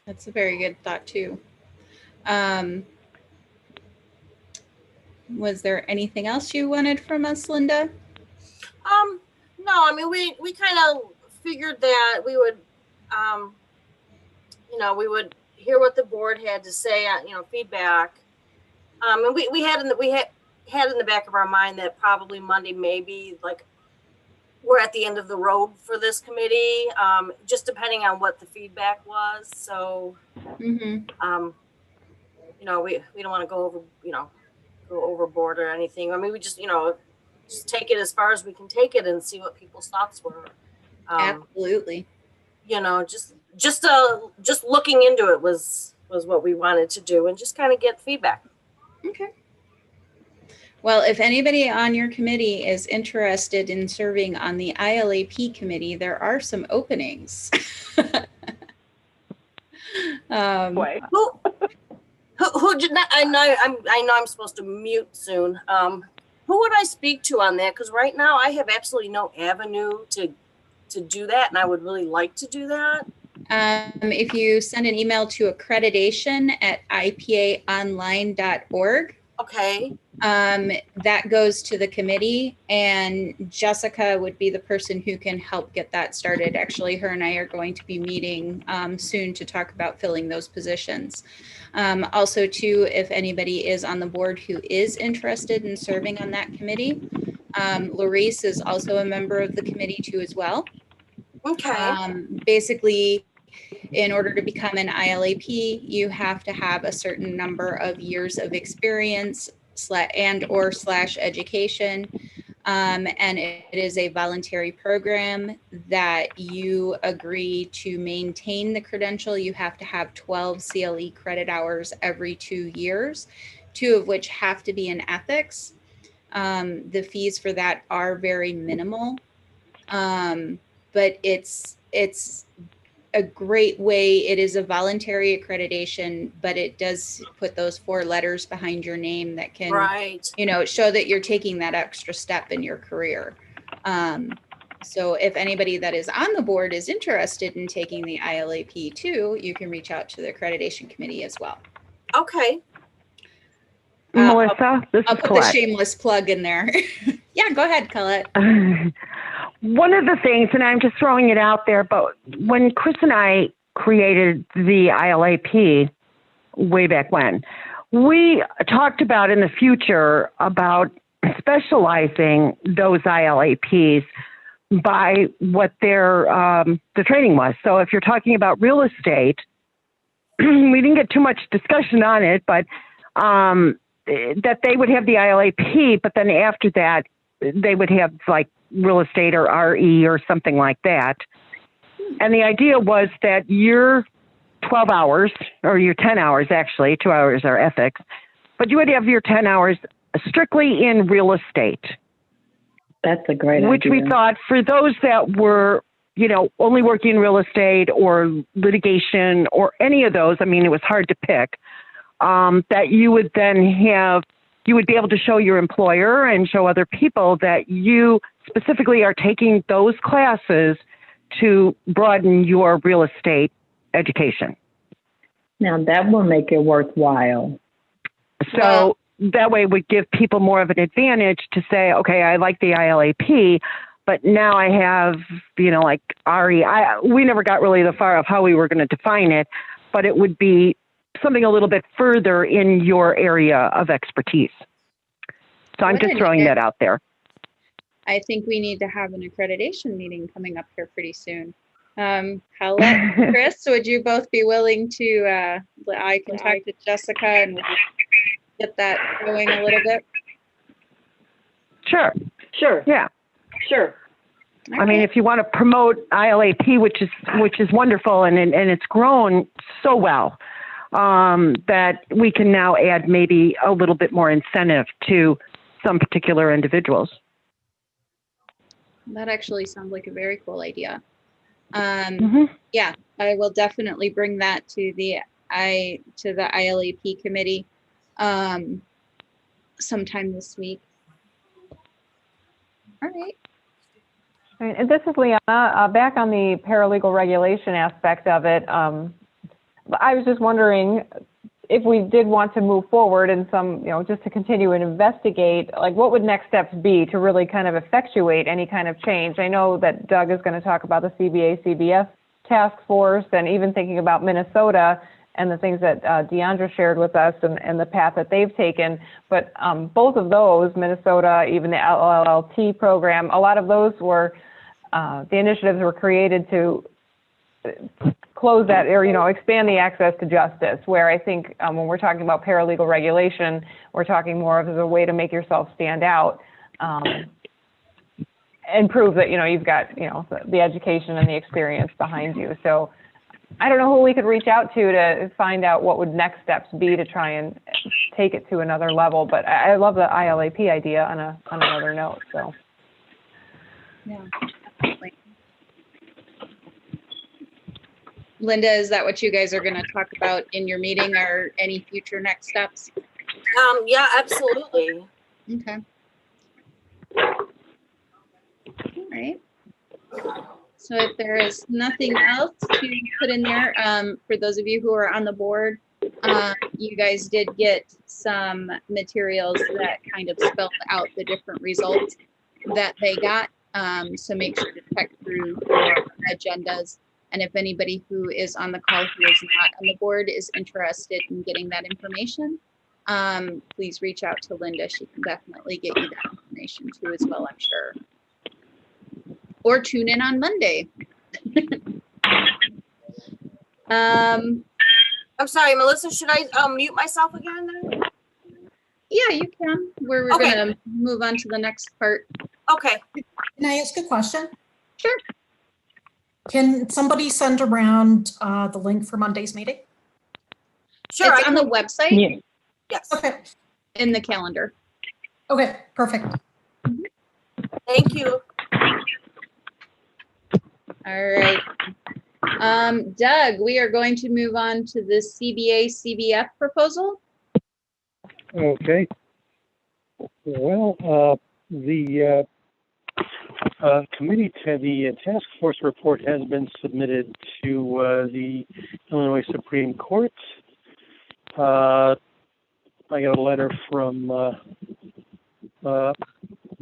That's a very good thought too. Was there anything else you wanted from us, Linda? No, I mean, we kind of figured that we would we would hear what the board had to say, feedback. And we had in the back of our mind that probably Monday, maybe like we're at the end of the road for this committee, just depending on what the feedback was. So, we don't want to go overboard or anything. I mean, we just take it as far as we can take it and see what people's thoughts were. Absolutely. Just looking into it was what we wanted to do, and just kind of get feedback. Okay. Well, if anybody on your committee is interested in serving on the ILAP committee, there are some openings. Who did not? I know I'm supposed to mute soon. Who would I speak to on that? Because right now I have absolutely no avenue to do that, and I would really like to do that. If you send an email to accreditation@ipaonline.org. Okay. That goes to the committee, and Jessica would be the person who can help get that started. Actually, her and I are going to be meeting soon to talk about filling those positions. Also, too, if anybody is on the board who is interested in serving on that committee, Larice is also a member of the committee too as well. Okay. Basically, in order to become an ILAP, you have to have a certain number of years of experience and/or education. And it is a voluntary program that you agree to maintain the credential. You have to have 12 CLE credit hours every 2 years, 2 of which have to be in ethics. The fees for that are very minimal, but it's a great way. It is a voluntary accreditation, but it does put those 4 letters behind your name that can, show that you're taking that extra step in your career. So if anybody that is on the board is interested in taking the ILAP too, you can reach out to the accreditation committee as well. Okay. Melissa, this I'll is put Colette. the shameless plug in there. Yeah, go ahead, Colette. One of the things, and I'm just throwing it out there, but when Chris and I created the ILAP way back when, we talked about in the future about specializing those ILAPs by what their the training was. So if you're talking about real estate, we didn't get too much discussion on it, but that they would have the ILAP, but then after that, they would have like real estate or RE or something like that. And the idea was that your 12 hours, or your 10 hours actually, 2 hours are ethics, but you would have your 10 hours strictly in real estate. That's a great Which idea. we thought for those that were, only working in real estate or litigation or any of those, I mean, it was hard to pick, that you would then you would be able to show your employer and show other people that you specifically are taking those classes to broaden your real estate education. Now that will make it worthwhile. So that way it would give people more of an advantage to say, okay, I like the ILAP, but now I have, like RE. We never got really the far of how we were going to define it, but it would be something a little bit further in your area of expertise. So I'm just throwing that out there. I think we need to have an accreditation meeting coming up here pretty soon. Colette, Chris, would you both be willing to, I can talk to Jessica and we'll get that going a little bit? Sure. Yeah. Sure. I mean, if you want to promote ILAP, which is wonderful, and it's grown so well, that we can now add maybe a little bit more incentive to some particular individuals. That actually sounds like a very cool idea. Yeah, I will definitely bring that to the ILAP committee sometime this week. All right. And this is Liana. Back on the paralegal regulation aspect of it, I was just wondering if we did want to move forward and just to continue and investigate, like what would next steps be to really kind of effectuate any kind of change? I know that Doug is going to talk about the CBA, CBS task force, and even thinking about Minnesota and the things that Deandra shared with us and the path that they've taken. But both of those, Minnesota, even the LLT program, a lot of those were, the initiatives were created to close that, or, you know, expand the access to justice, where I think when we're talking about paralegal regulation, we're talking more of as a way to make yourself stand out and prove that, you know, you've got, you know, the education and the experience behind you. So I don't know who we could reach out to find out what would next steps be to try and take it to another level. But I love the ILAP idea on another note. So yeah, definitely. Linda, is that what you guys are going to talk about in your meeting, or any future next steps? Yeah, absolutely. Okay. All right. So if there is nothing else to put in there, for those of you who are on the board, you guys did get some materials that kind of spelled out the different results that they got. So make sure to check through your agendas. And if anybody who is on the call who is not on the board is interested in getting that information, please reach out to Linda. She can definitely get you that information too as well, I'm sure. Or tune in on Monday. I'm sorry, Melissa, should I mute myself again then? Yeah, you can. We're Okay. gonna move on to the next part. Okay. Can I ask a question? Sure. Can somebody send around the link for Monday's meeting? Sure. It's on the website. Yeah. Yes. Okay. In the calendar. Okay, perfect. Thank you. All right. Doug, we are going to move on to the CBA-CBF proposal. Okay. Well, the committee to the task force report has been submitted to the Illinois Supreme Court. I got a letter from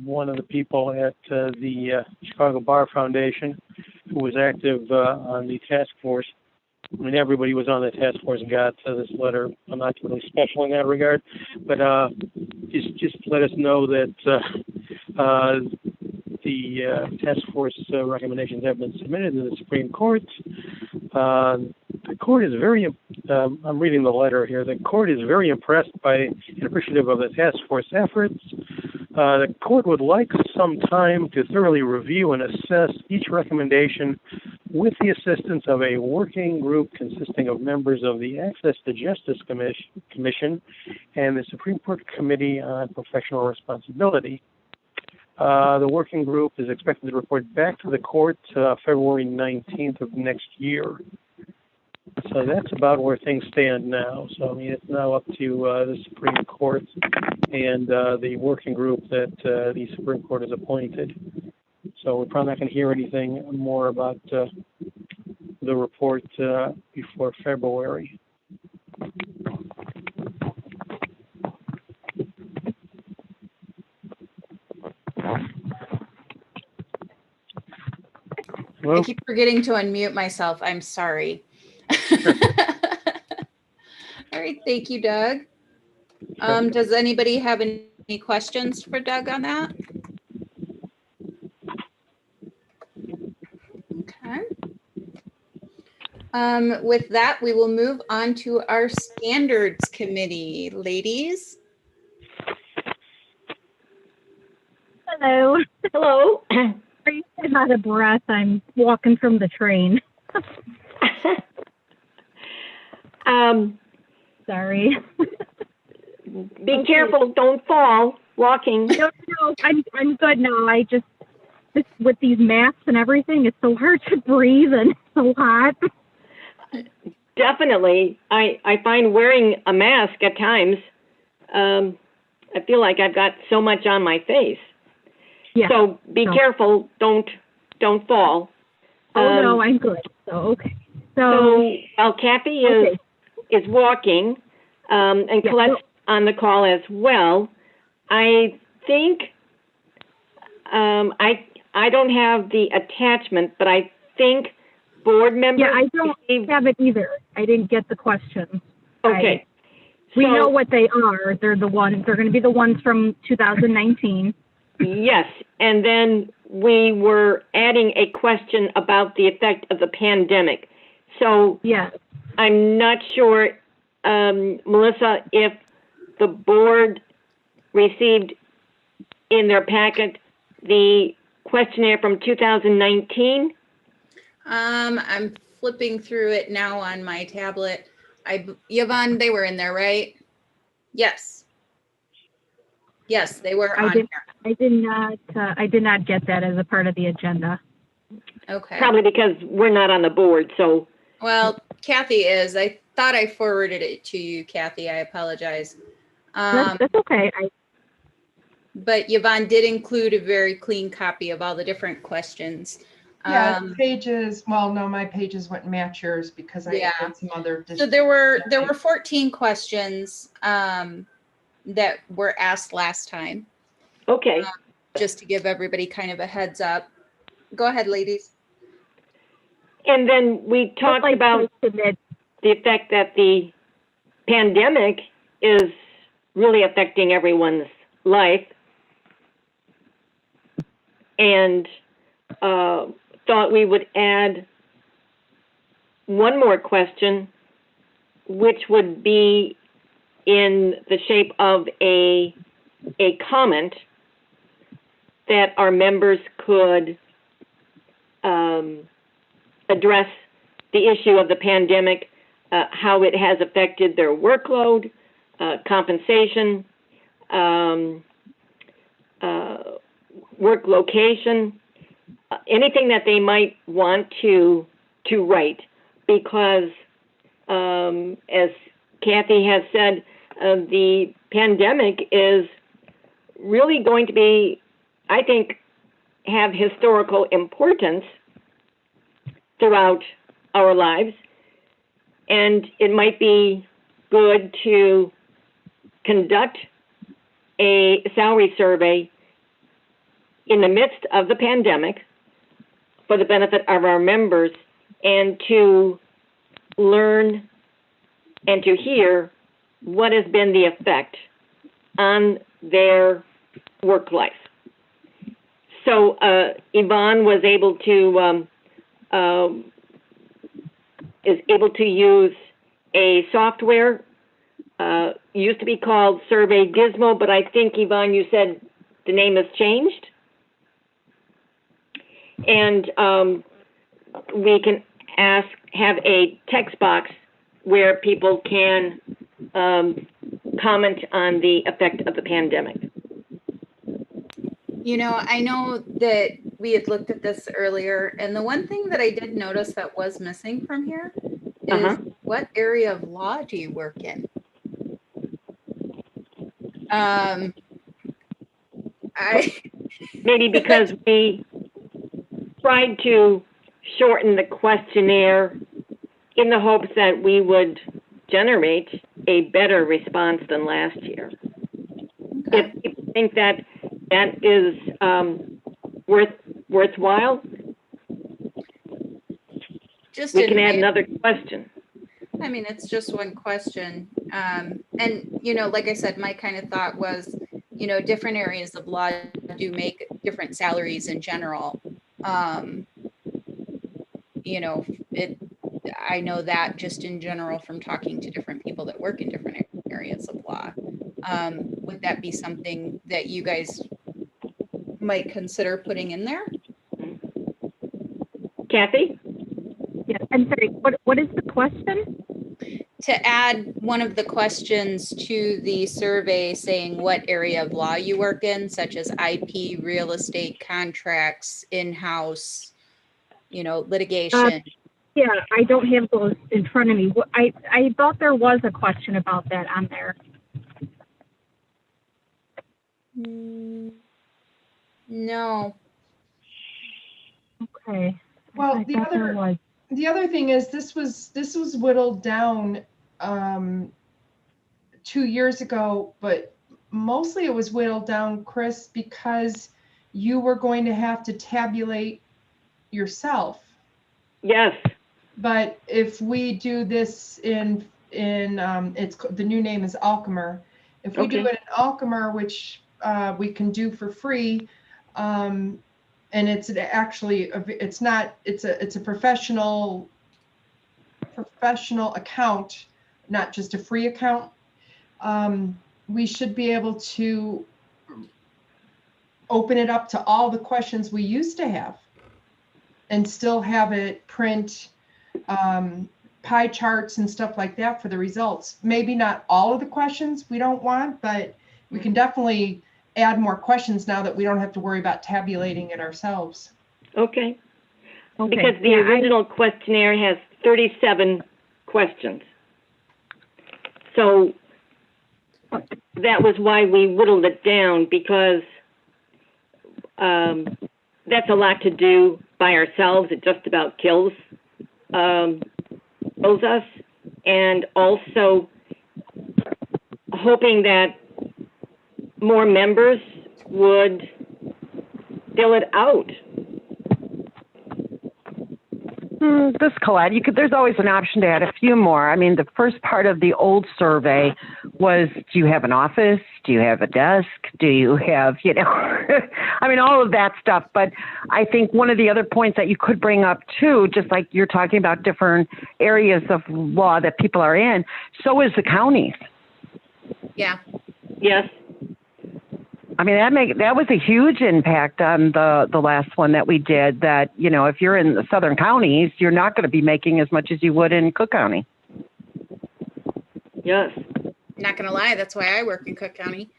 one of the people at the Chicago Bar Foundation who was active on the task force. I mean, everybody was on the task force and got this letter. I'm not really special in that regard, but just let us know that the task force recommendations have been submitted to the Supreme Court. The court is very, I'm reading the letter here, the court is very impressed by and appreciative of the task force efforts. The court would like some time to thoroughly review and assess each recommendation with the assistance of a working group consisting of members of the Access to Justice Commission and the Supreme Court Committee on Professional Responsibility. The working group is expected to report back to the court February 19th of next year. So that's about where things stand now. So I mean, it's now up to the Supreme Court and the working group that the Supreme Court has appointed. So we're probably not going to hear anything more about the report before February. I keep forgetting to unmute myself. I'm sorry. All right, thank you, Doug. Does anybody have any questions for Doug on that? Okay. With that, we will move on to our standards committee. Ladies. Hello. Hello. I'm out of breath. I'm walking from the train. Sorry. Be careful, don't fall walking. No, I'm good now. I just with these masks and everything, it's so hard to breathe and it's so hot. Definitely. I find wearing a mask at times, I feel like I've got so much on my face. Yeah. So be careful, don't fall. Oh no, I'm good. So okay. So while Kathy is walking, and Colette's on the call as well, I think I don't have the attachment, but I think board members? Yeah, I don't received? have it either. I didn't get the question. Okay. We So- know what they are. They're going to be the ones from 2019. Yes, and then we were adding a question about the effect of the pandemic. So yes. I'm not sure, Melissa, if the board received in their packet the questionnaire from 2019. I'm flipping through it now on my tablet. Yvonne, they were in there, right? Yes. Yes, they were on here. I did not get that as a part of the agenda. Okay. Probably because we're not on the board, so. Well, Kathy is. I thought I forwarded it to you, Kathy. I apologize. That's okay. But Yvonne did include a very clean copy of all the different questions. Yeah, pages, well, no, my pages wouldn't match yours because I Yeah. added some other. So there were 14 questions that were asked last time. Okay. Just to give everybody kind of a heads up. Go ahead, ladies. And then we talked about the effect that the pandemic is really affecting everyone's life, and thought we would add one more question, which would be in the shape of a comment that our members could address the issue of the pandemic, how it has affected their workload, compensation, work location, anything that they might want to write, because as Kathy has said, the pandemic is really going to be, I think, have historical importance throughout our lives, and it might be good to conduct a salary survey in the midst of the pandemic for the benefit of our members, and to learn and to hear what has been the effect on their work life. So Yvonne was able to is able to use a software, used to be called Survey Gizmo, but I think, Yvonne, you said the name has changed. And we can have a text box where people can comment on the effect of the pandemic. You know, I know that we had looked at this earlier, and the one thing that I did notice that was missing from here is what area of law do you work in? Maybe because we tried to shorten the questionnaire in the hopes that we would generate a better response than last year. Okay. If you think that is worthwhile, we can add another question. I mean, it's just one question. And, you know, like I said, my kind of thought was, you know, different areas of law do make different salaries in general. You know, I know that just in general from talking to different people that work in different areas of law. Would that be something that you guys might consider putting in there? Kathy? Yeah, I'm sorry, what is the question? To add one of the questions to the survey saying what area of law you work in, such as IP, real estate, contracts, in-house, you know, litigation. Yeah, I don't have those in front of me. I thought there was a question about that on there. No. Okay. Well, the other thing is this was whittled down 2 years ago, but mostly it was whittled down, Chris, because you were going to have to tabulate yourself. Yes. But if we do this in the new name is Alchemer. If we do Okay. it in Alchemer, which we can do for free, and it's actually it's a professional account, not just a free account. We should be able to open it up to all the questions we used to have and still have it print pie charts and stuff like that for the results. Maybe not all of the questions we don't want, but we can definitely add more questions now that we don't have to worry about tabulating it ourselves. Okay. Because the original questionnaire has 37 questions. So that was why we whittled it down, because that's a lot to do by ourselves. It just about kills us. And also hoping that more members would fill it out. This Colette, there's always an option to add a few more. I mean, the first part of the old survey was, do you have an office? Do you have a desk? Do you have, I mean, all of that stuff. But I think one of the other points that you could bring up too, just like you're talking about different areas of law that people are in, so is the counties. Yeah. Yes. I mean, that was a huge impact on the last one that we did, that, if you're in the southern counties, you're not going to be making as much as you would in Cook County. Yes. Not going to lie, that's why I work in Cook County.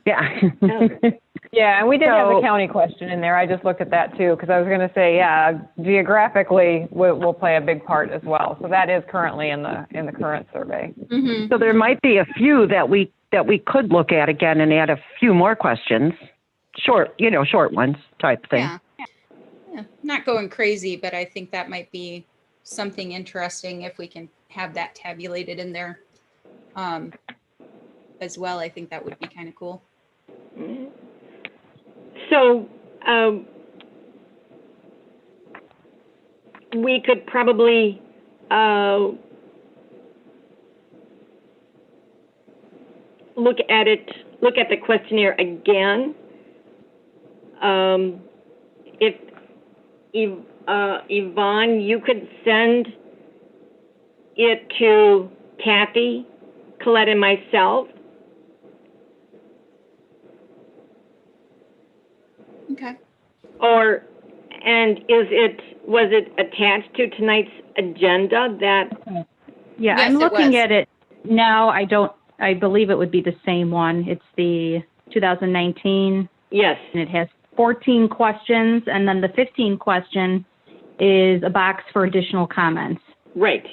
Yeah. Yeah, and we did have the county question in there. I just looked at that too, because I was going to say, yeah, geographically will play a big part as well. So that is currently in the current survey. Mm-hmm. So there might be a few that we could look at again and add a few more questions, short ones type thing. Yeah, not going crazy, but I think that might be something interesting if we can have that tabulated in there as well. I think that would be kind of cool. So we could probably look at the questionnaire again. If Yvonne, you could send it to Kathy, Colette, and myself. Okay. Was it attached to tonight's agenda that? Yeah, Yes, I'm looking it was. at it now. I believe it would be the same one. It's the 2019. Yes. And it has 14 questions, and then the 15 question is a box for additional comments. Right.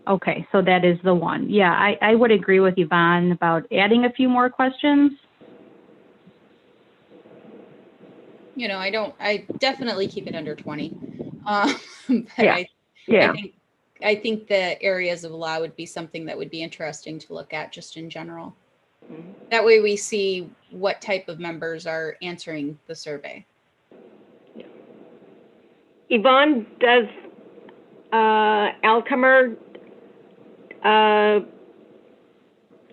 Okay, so that is the one. Yeah, I would agree with Yvonne about adding a few more questions. I definitely keep it under 20. But Yeah. I think the areas of law would be something that would be interesting to look at just in general. Mm-hmm. That way we see what type of members are answering the survey. Yvonne, does Alchemer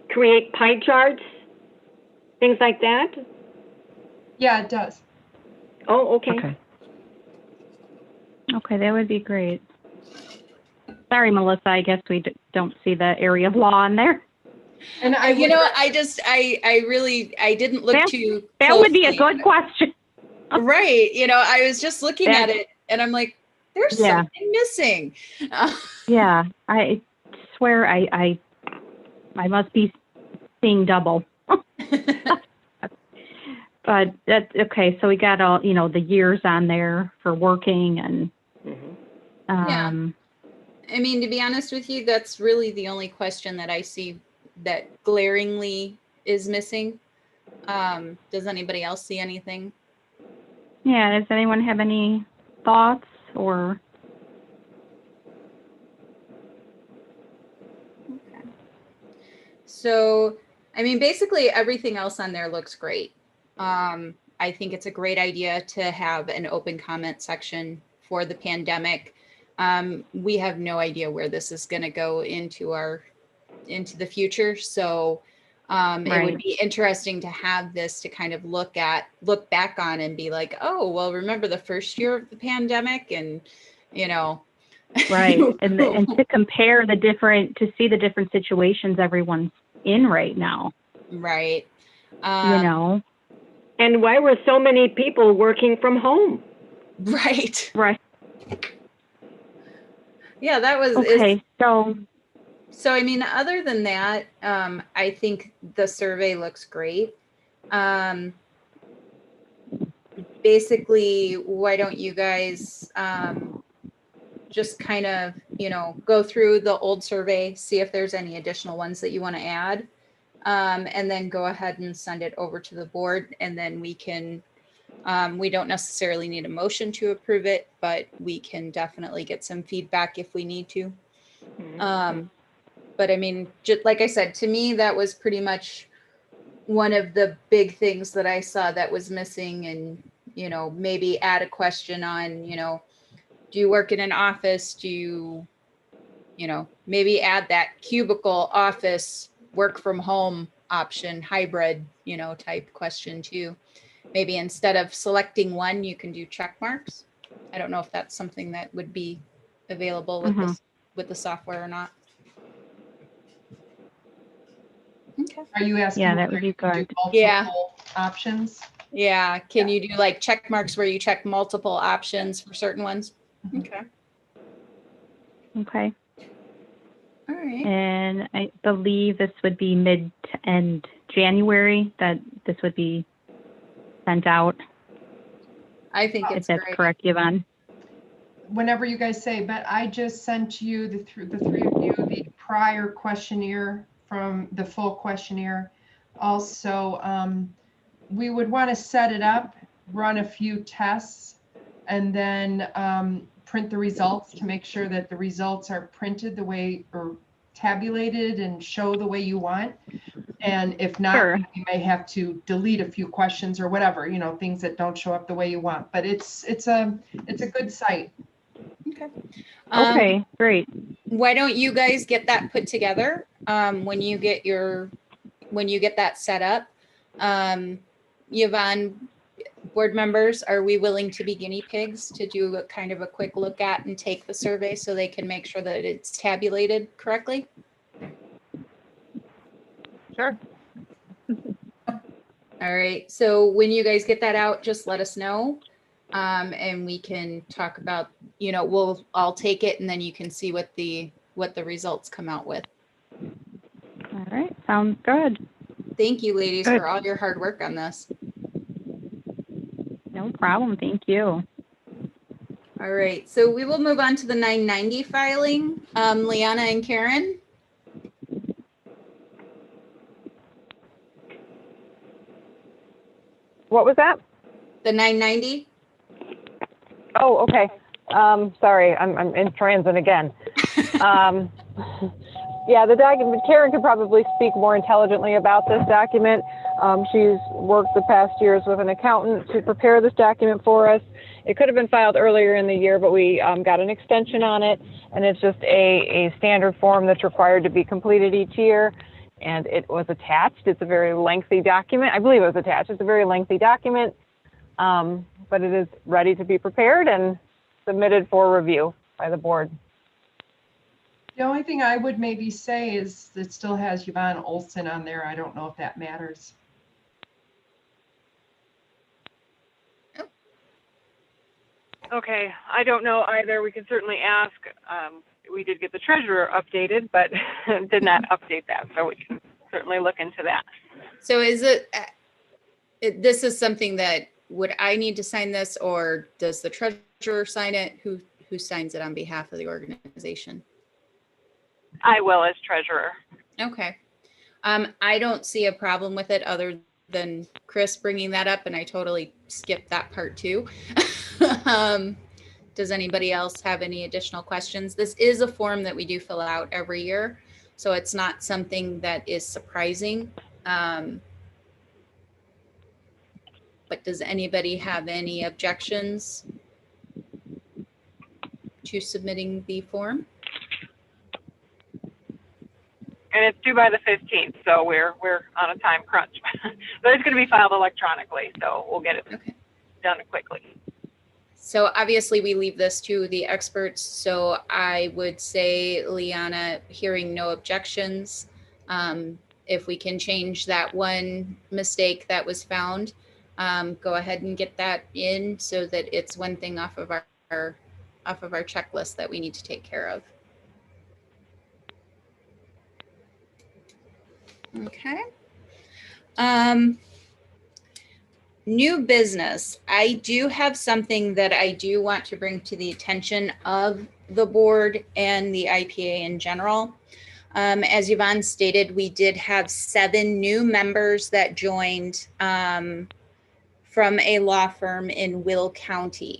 create pie charts, things like that? Yeah, it does. Oh, okay. Okay, that would be great. Sorry, Melissa, I guess we don't see the area of law on there. And I didn't look too closely. That would be a good question. Right. I was just looking at it and I'm like, there's something missing. Yeah, I swear I must be seeing double. But that's okay. So we got all, the years on there for working and, Yeah. I mean, to be honest with you, that's really the only question that I see that glaringly is missing. Does anybody else see anything? Yeah. Does anyone have any thoughts or? Okay. So, I mean, basically everything else on there looks great. I think it's a great idea to have an open comment section for the pandemic. We have no idea where this is going to go into the future. So it would be interesting to have this to kind of look back on and be like, oh, well, remember the first year of the pandemic, and Right. And to compare to see the different situations everyone's in right now. Right. And why were so many people working from home? Right. Right. Yeah, that was okay. So I mean, other than that, I think the survey looks great. Basically, why don't you guys just kind of, go through the old survey, see if there's any additional ones that you want to add, and then go ahead and send it over to the board, and then we can. We don't necessarily need a motion to approve it, but we can definitely get some feedback if we need to. But I mean, just like I said, to me, that was pretty much one of the big things that I saw that was missing. And, maybe add a question on, do you work in an office? Do you, maybe add that cubicle office work from home option, hybrid, type question too. Maybe instead of selecting one, you can do check marks. I don't know if that's something that would be available with the software or not. Okay. Are you asking? Yeah, that would be good. Multiple options. Yeah. Can you do like check marks where you check multiple options for certain ones? Okay. Okay. All right. And I believe this would be mid to end January that this would be sent out. I think it's if that's great. correct, Yvonne. Whenever you guys say, but I just sent you the three of you the prior questionnaire from the full questionnaire. Also, we would want to set it up, run a few tests, and then print the results to make sure that the results are printed the way or tabulated and show the way you want. And if not, you may have to delete a few questions or whatever, things that don't show up the way you want. But it's a good site. Okay. Okay, great. Why don't you guys get that put together when you get that set up? Yvonne, board members, are we willing to be guinea pigs to do a kind of a quick look at and take the survey so they can make sure that it's tabulated correctly? Sure. All right. So when you guys get that out, just let us know. And we can talk about, I'll take it and then you can see what the results come out with. All right. Sounds good. Thank you, ladies, for all your hard work on this. No problem. Thank you. All right. So we will move on to the 990 filing. Liana and Karen. What was that? The 990. Oh, okay. Sorry, I'm in transit again. Yeah, the document, Karen could probably speak more intelligently about this document. She's worked the past years with an accountant to prepare this document for us. It could have been filed earlier in the year, but we got an extension on it, and it's just a standard form that's required to be completed each year. And it was attached. It's a very lengthy document. I believe it was attached. It's a very lengthy document, but it is ready to be prepared and submitted for review by the board. The only thing I would maybe say is it still has Yvonne Olson on there. I don't know if that matters. Okay, I don't know either. We can certainly ask. We did get the treasurer updated, but did not update that, so we can certainly look into that. So is this is something that, would I need to sign this, or does the treasurer sign it? Who signs it on behalf of the organization? I will, as treasurer. Okay. I don't see a problem with it other than Chris bringing that up, and I totally skipped that part too. Does anybody else have any additional questions? This is a form that we do fill out every year, so it's not something that is surprising. But does anybody have any objections? to submitting the form? And it's due by the 15th, so we're on a time crunch. But it's going to be filed electronically, so we'll get it done quickly. So obviously we leave this to the experts. So I would say, Liana, hearing no objections, if we can change that one mistake that was found, go ahead and get that in so that it's one thing off of our checklist that we need to take care of. Okay. New business. I do have something that I do want to bring to the attention of the board and the IPA in general. As Yvonne stated, we did have 7 new members that joined from a law firm in Will County.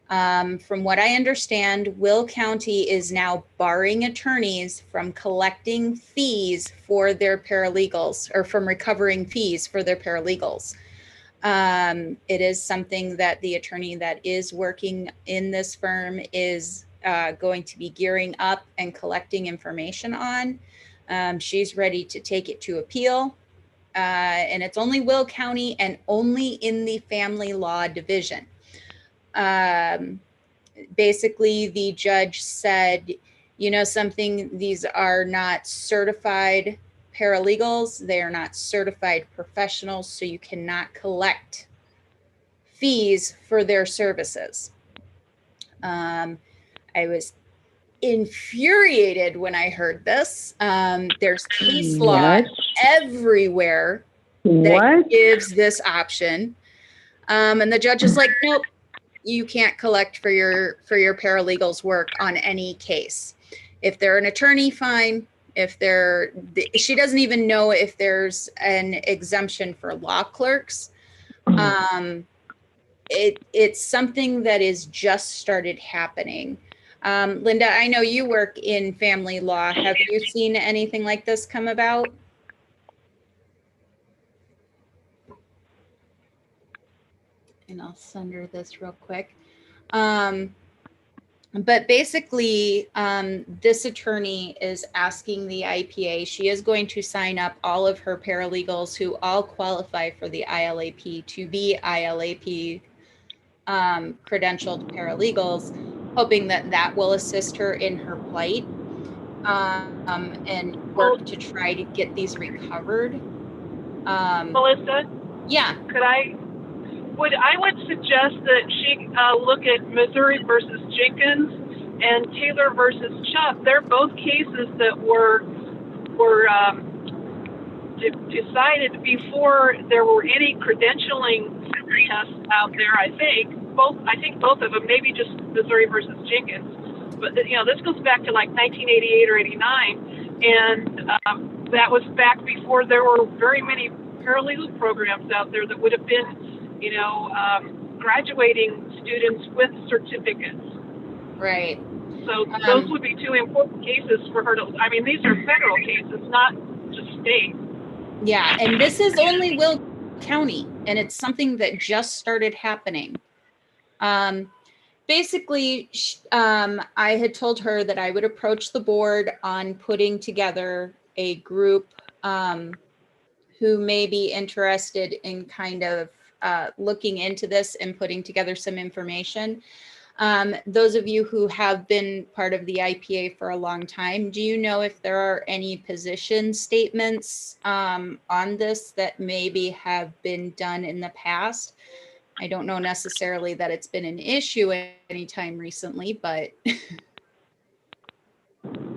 From what I understand, Will County is now barring attorneys from collecting fees for their paralegals, or from recovering fees for their paralegals. It is something that the attorney that is working in this firm is going to be gearing up and collecting information on. She's ready to take it to appeal. And it's only Will County and only in the family law division. Basically, the judge said, you know something, these are not certified paralegals. They are not certified professionals, so you cannot collect fees for their services. I was infuriated when I heard this. There's case law everywhere that gives this option. And the judge is like, nope, you can't collect for your paralegal's work on any case. If they're an attorney, fine. If they're, she doesn't even know if there's an exemption for law clerks. It's something that is just started happening. Linda, I know you work in family law. Have you seen anything like this come about? And I'll send her this real quick. But basically, this attorney is asking the IPA, she is going to sign up all of her paralegals who all qualify for the ILAP to be ILAP credentialed paralegals, hoping that that will assist her in her plight and work to try to get these recovered. Melissa? Yeah. I would suggest that she look at Missouri versus Jenkins and Taylor versus Chubb. They're both cases that were decided before there were any credentialing tests out there. I think both of them, maybe just Missouri versus Jenkins. But this goes back to like 1988 or 89, and that was back before there were very many paralegal programs out there that would have been, graduating students with certificates. Right. So those would be 2 important cases for her to, these are federal cases, not just state. Yeah, and this is only Will County, and it's something that just started happening. Basically, I had told her that I would approach the board on putting together a group who may be interested in kind of looking into this and putting together some information. Those of you who have been part of the IPA for a long time, do you know if there are any position statements on this that maybe have been done in the past? I don't know necessarily that it's been an issue anytime recently, but.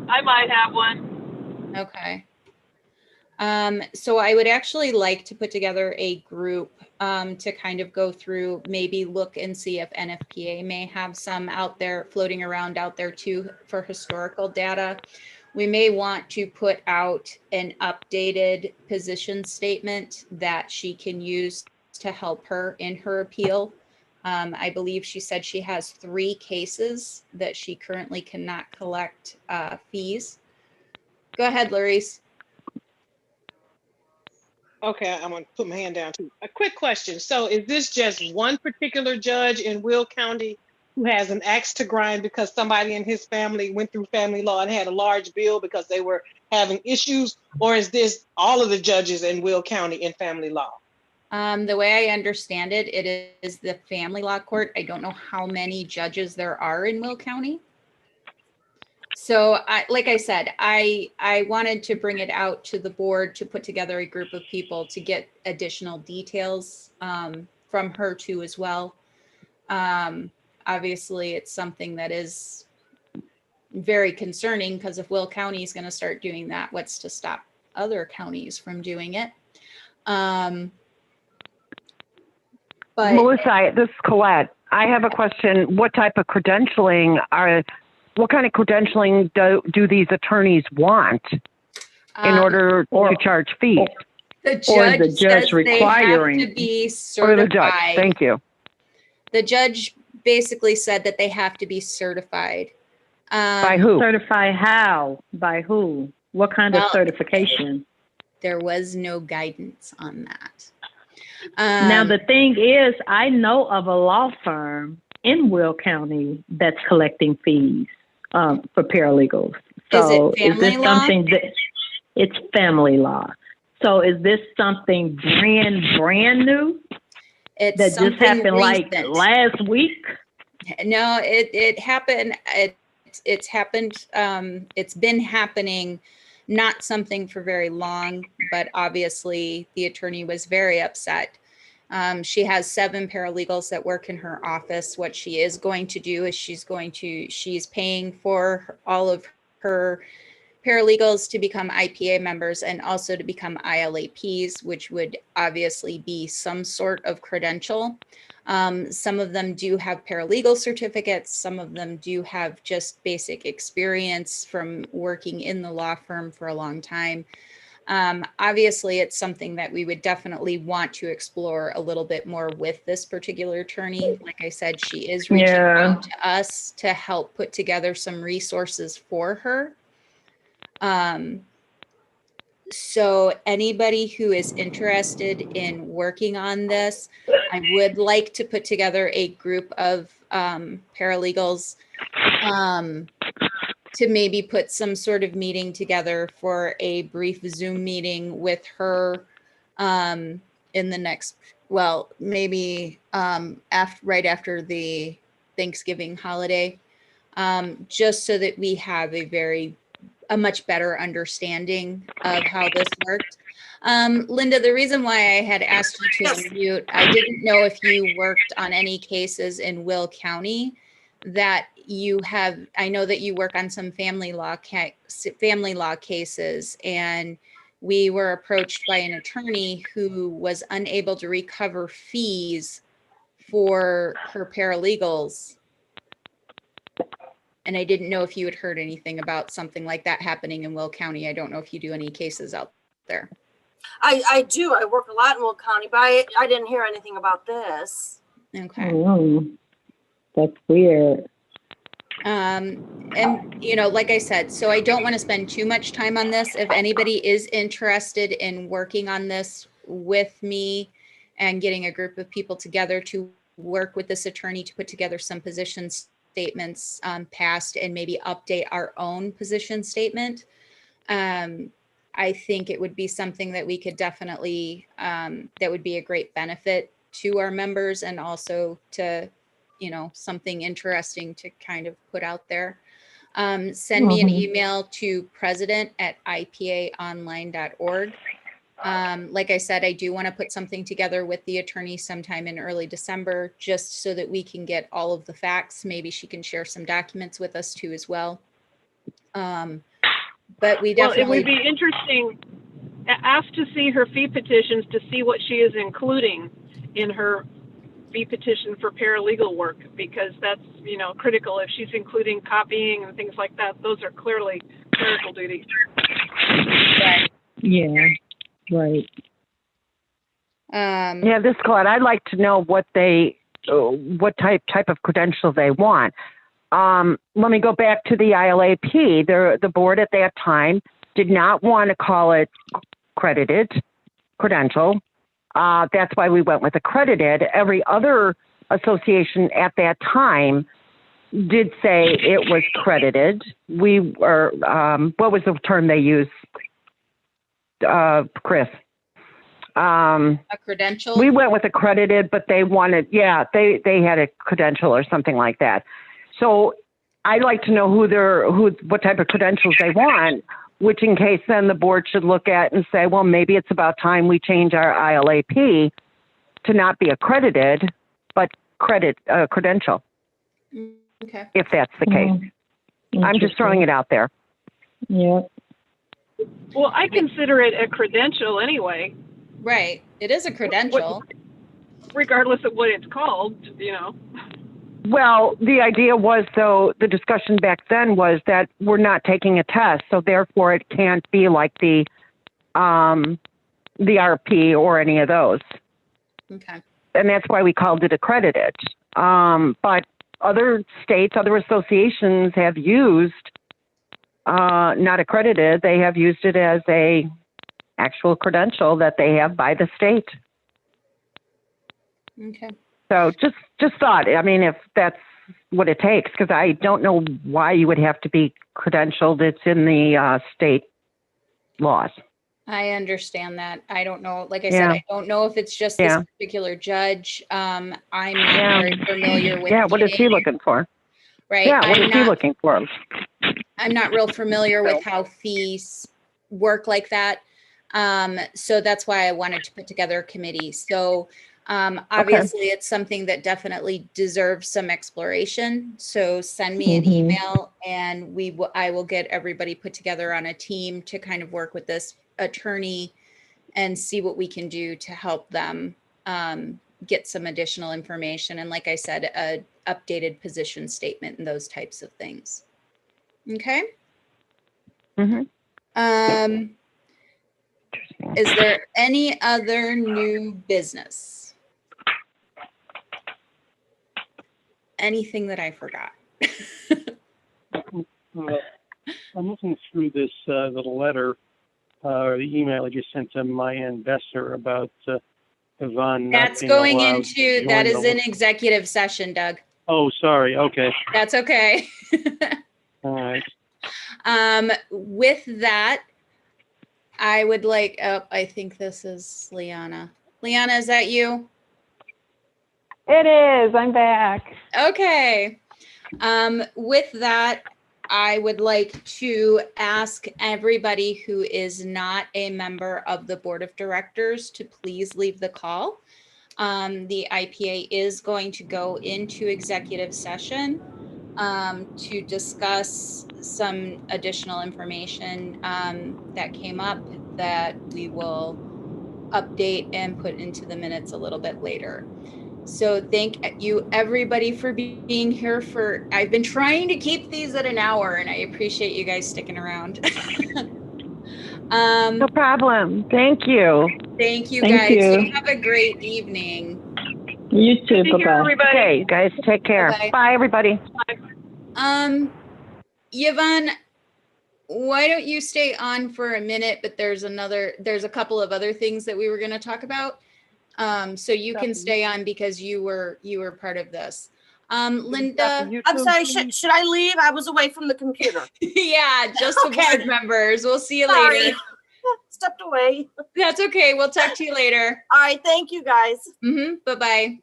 I might have one. Okay. So I would actually like to put together a group to kind of go through, maybe look and see if NFPA may have some out there floating around out there too for historical data. We may want to put out an updated position statement that she can use to help her in her appeal. I believe she said she has 3 cases that she currently cannot collect fees. Go ahead, Larice. Okay, I'm gonna put my hand down too. A quick question. So is this just one particular judge in Will County who has an axe to grind because somebody in his family went through family law and had a large bill because they were having issues? Or is this all of the judges in Will County in family law? The way I understand it, it is the family law court. I don't know how many judges there are in Will County. So like I said, I wanted to bring it out to the board to put together a group of people to get additional details from her too as well. Obviously, it's something that is very concerning because if Will County is going to start doing that, what's to stop other counties from doing it? But Melissa, this is Colette. I have a question. What type of credentialing what kind of credentialing do these attorneys want in order to charge fees? The judge, the judge says requiring, they have to be certified. Or the judge, thank you. The judge basically said that they have to be certified. By who? Certify how? By who? What kind of certification? There was no guidance on that. Now, the thing is, I know of a law firm in Will County that's collecting fees for paralegals. So is it family this law? something that it's family law? So is this something brand new? It's that just happened like last week? No, it happened. It's happened. It's been happening. Not something for very long, but obviously the attorney was very upset. She has 7 paralegals that work in her office. What she is going to do is she's paying for all of her paralegals to become IPA members and also to become ILAPs, which would obviously be some sort of credential. Some of them do have paralegal certificates. Some of them do have just basic experience from working in the law firm for a long time. Obviously, it's something that we would definitely want to explore a little bit more with this particular attorney. Like I said, she is reaching out to us to help put together some resources for her. So anybody who is interested in working on this, I would like to put together a group of paralegals to maybe put some sort of meeting together for a brief Zoom meeting with her in the next, well, maybe right after the Thanksgiving holiday, just so that we have a much better understanding of how this worked. Linda, the reason why I had asked you to unmute, I didn't know if you worked on any cases in Will County that you have. I know that you work on some family law cases, and we were approached by an attorney who was unable to recover fees for her paralegals. And I didn't know if you had heard anything about something like that happening in Will County. I don't know if you do any cases out there. I do. I work a lot in Will County, but I didn't hear anything about this. Okay. Oh, that's weird. And, like I said, so I don't want to spend too much time on this. If anybody is interested in working on this with me and getting a group of people together to work with this attorney to put together some position statements passed and maybe update our own position statement, I think it would be something that we could definitely, that would be a great benefit to our members and also to, something interesting to kind of put out there. Send me an email to president@ipaonline.org. Like I said, I do want to put something together with the attorney sometime in early December, just so that we can get all of the facts. Maybe she can share some documents with us too as well. But we definitely. Well, it would be interesting. Ask to see her fee petitions to see what she is including in her fee petition for paralegal work, because that's, critical. If she's including copying and things like that, those are clearly clerical duties. Right. Yeah. Right. Yeah, this Claude, I'd like to know what type of credential they want. Let me go back to the ILAP. The board at that time did not want to call it credential. That's why we went with accredited. Every other association at that time did say it was credited. We were, what was the term they used, Chris? A credential? We went with accredited, but they wanted, yeah, they had a credential or something like that. So I'd like to know what type of credentials they want, which in case then the board should look at and say, well, maybe it's about time we change our ILAP to not be accredited, but credential. Okay. If that's the case. I'm just throwing it out there. Yeah. Well, I consider it a credential anyway. Right. It is a credential. Regardless of what it's called, Well, the idea was, though, the discussion back then was that we're not taking a test, so therefore it can't be like the RP or any of those. Okay. And that's why we called it accredited. But other states, other associations have used not accredited. They have used it as a actual credential that they have by the state. Okay. So just thought, I mean, if that's what it takes, because I don't know why you would have to be credentialed. It's in the state laws. I understand that. I don't know. Like I said, I don't know if it's just this particular judge. I'm not very familiar with. Yeah, what is he looking for? Right. Yeah, what is he looking for? I'm not real familiar with how fees work like that. So that's why I wanted to put together a committee. So obviously it's something that definitely deserves some exploration. So send me an email and I will get everybody put together on a team to kind of work with this attorney and see what we can do to help them get some additional information. And like I said, a updated position statement and those types of things. Okay. Is there any other new business? Anything that I forgot? I'm looking through this little letter, the email I just sent to my investor about Yvonne. That's going into, that is in executive session, Doug. Oh, sorry. Okay. That's okay. All right. With that, I would like, I think this is Liana. Liana, is that you? It is. I'm back. Okay. With that, I would like to ask everybody who is not a member of the board of directors to please leave the call. The IPA is going to go into executive session to discuss some additional information that came up that we will update and put into the minutes a little bit later. So thank you everybody for being here I've been trying to keep these at an hour and I appreciate you guys sticking around. No problem. Thank you. Thank you Thank guys. you. Have a great evening. You too. Bye-bye. Okay, you guys, take care. Bye-bye. Bye, everybody. Yvonne, why don't you stay on for a minute, but there's a couple of other things that we were going to talk about. So you can stay on because you were part of this. Linda, I'm sorry, should I leave? I was away from the computer. Yeah, just the board members. We'll see you Sorry. later. Stepped away. That's okay. We'll talk to you later. All right, thank you guys. Bye-bye.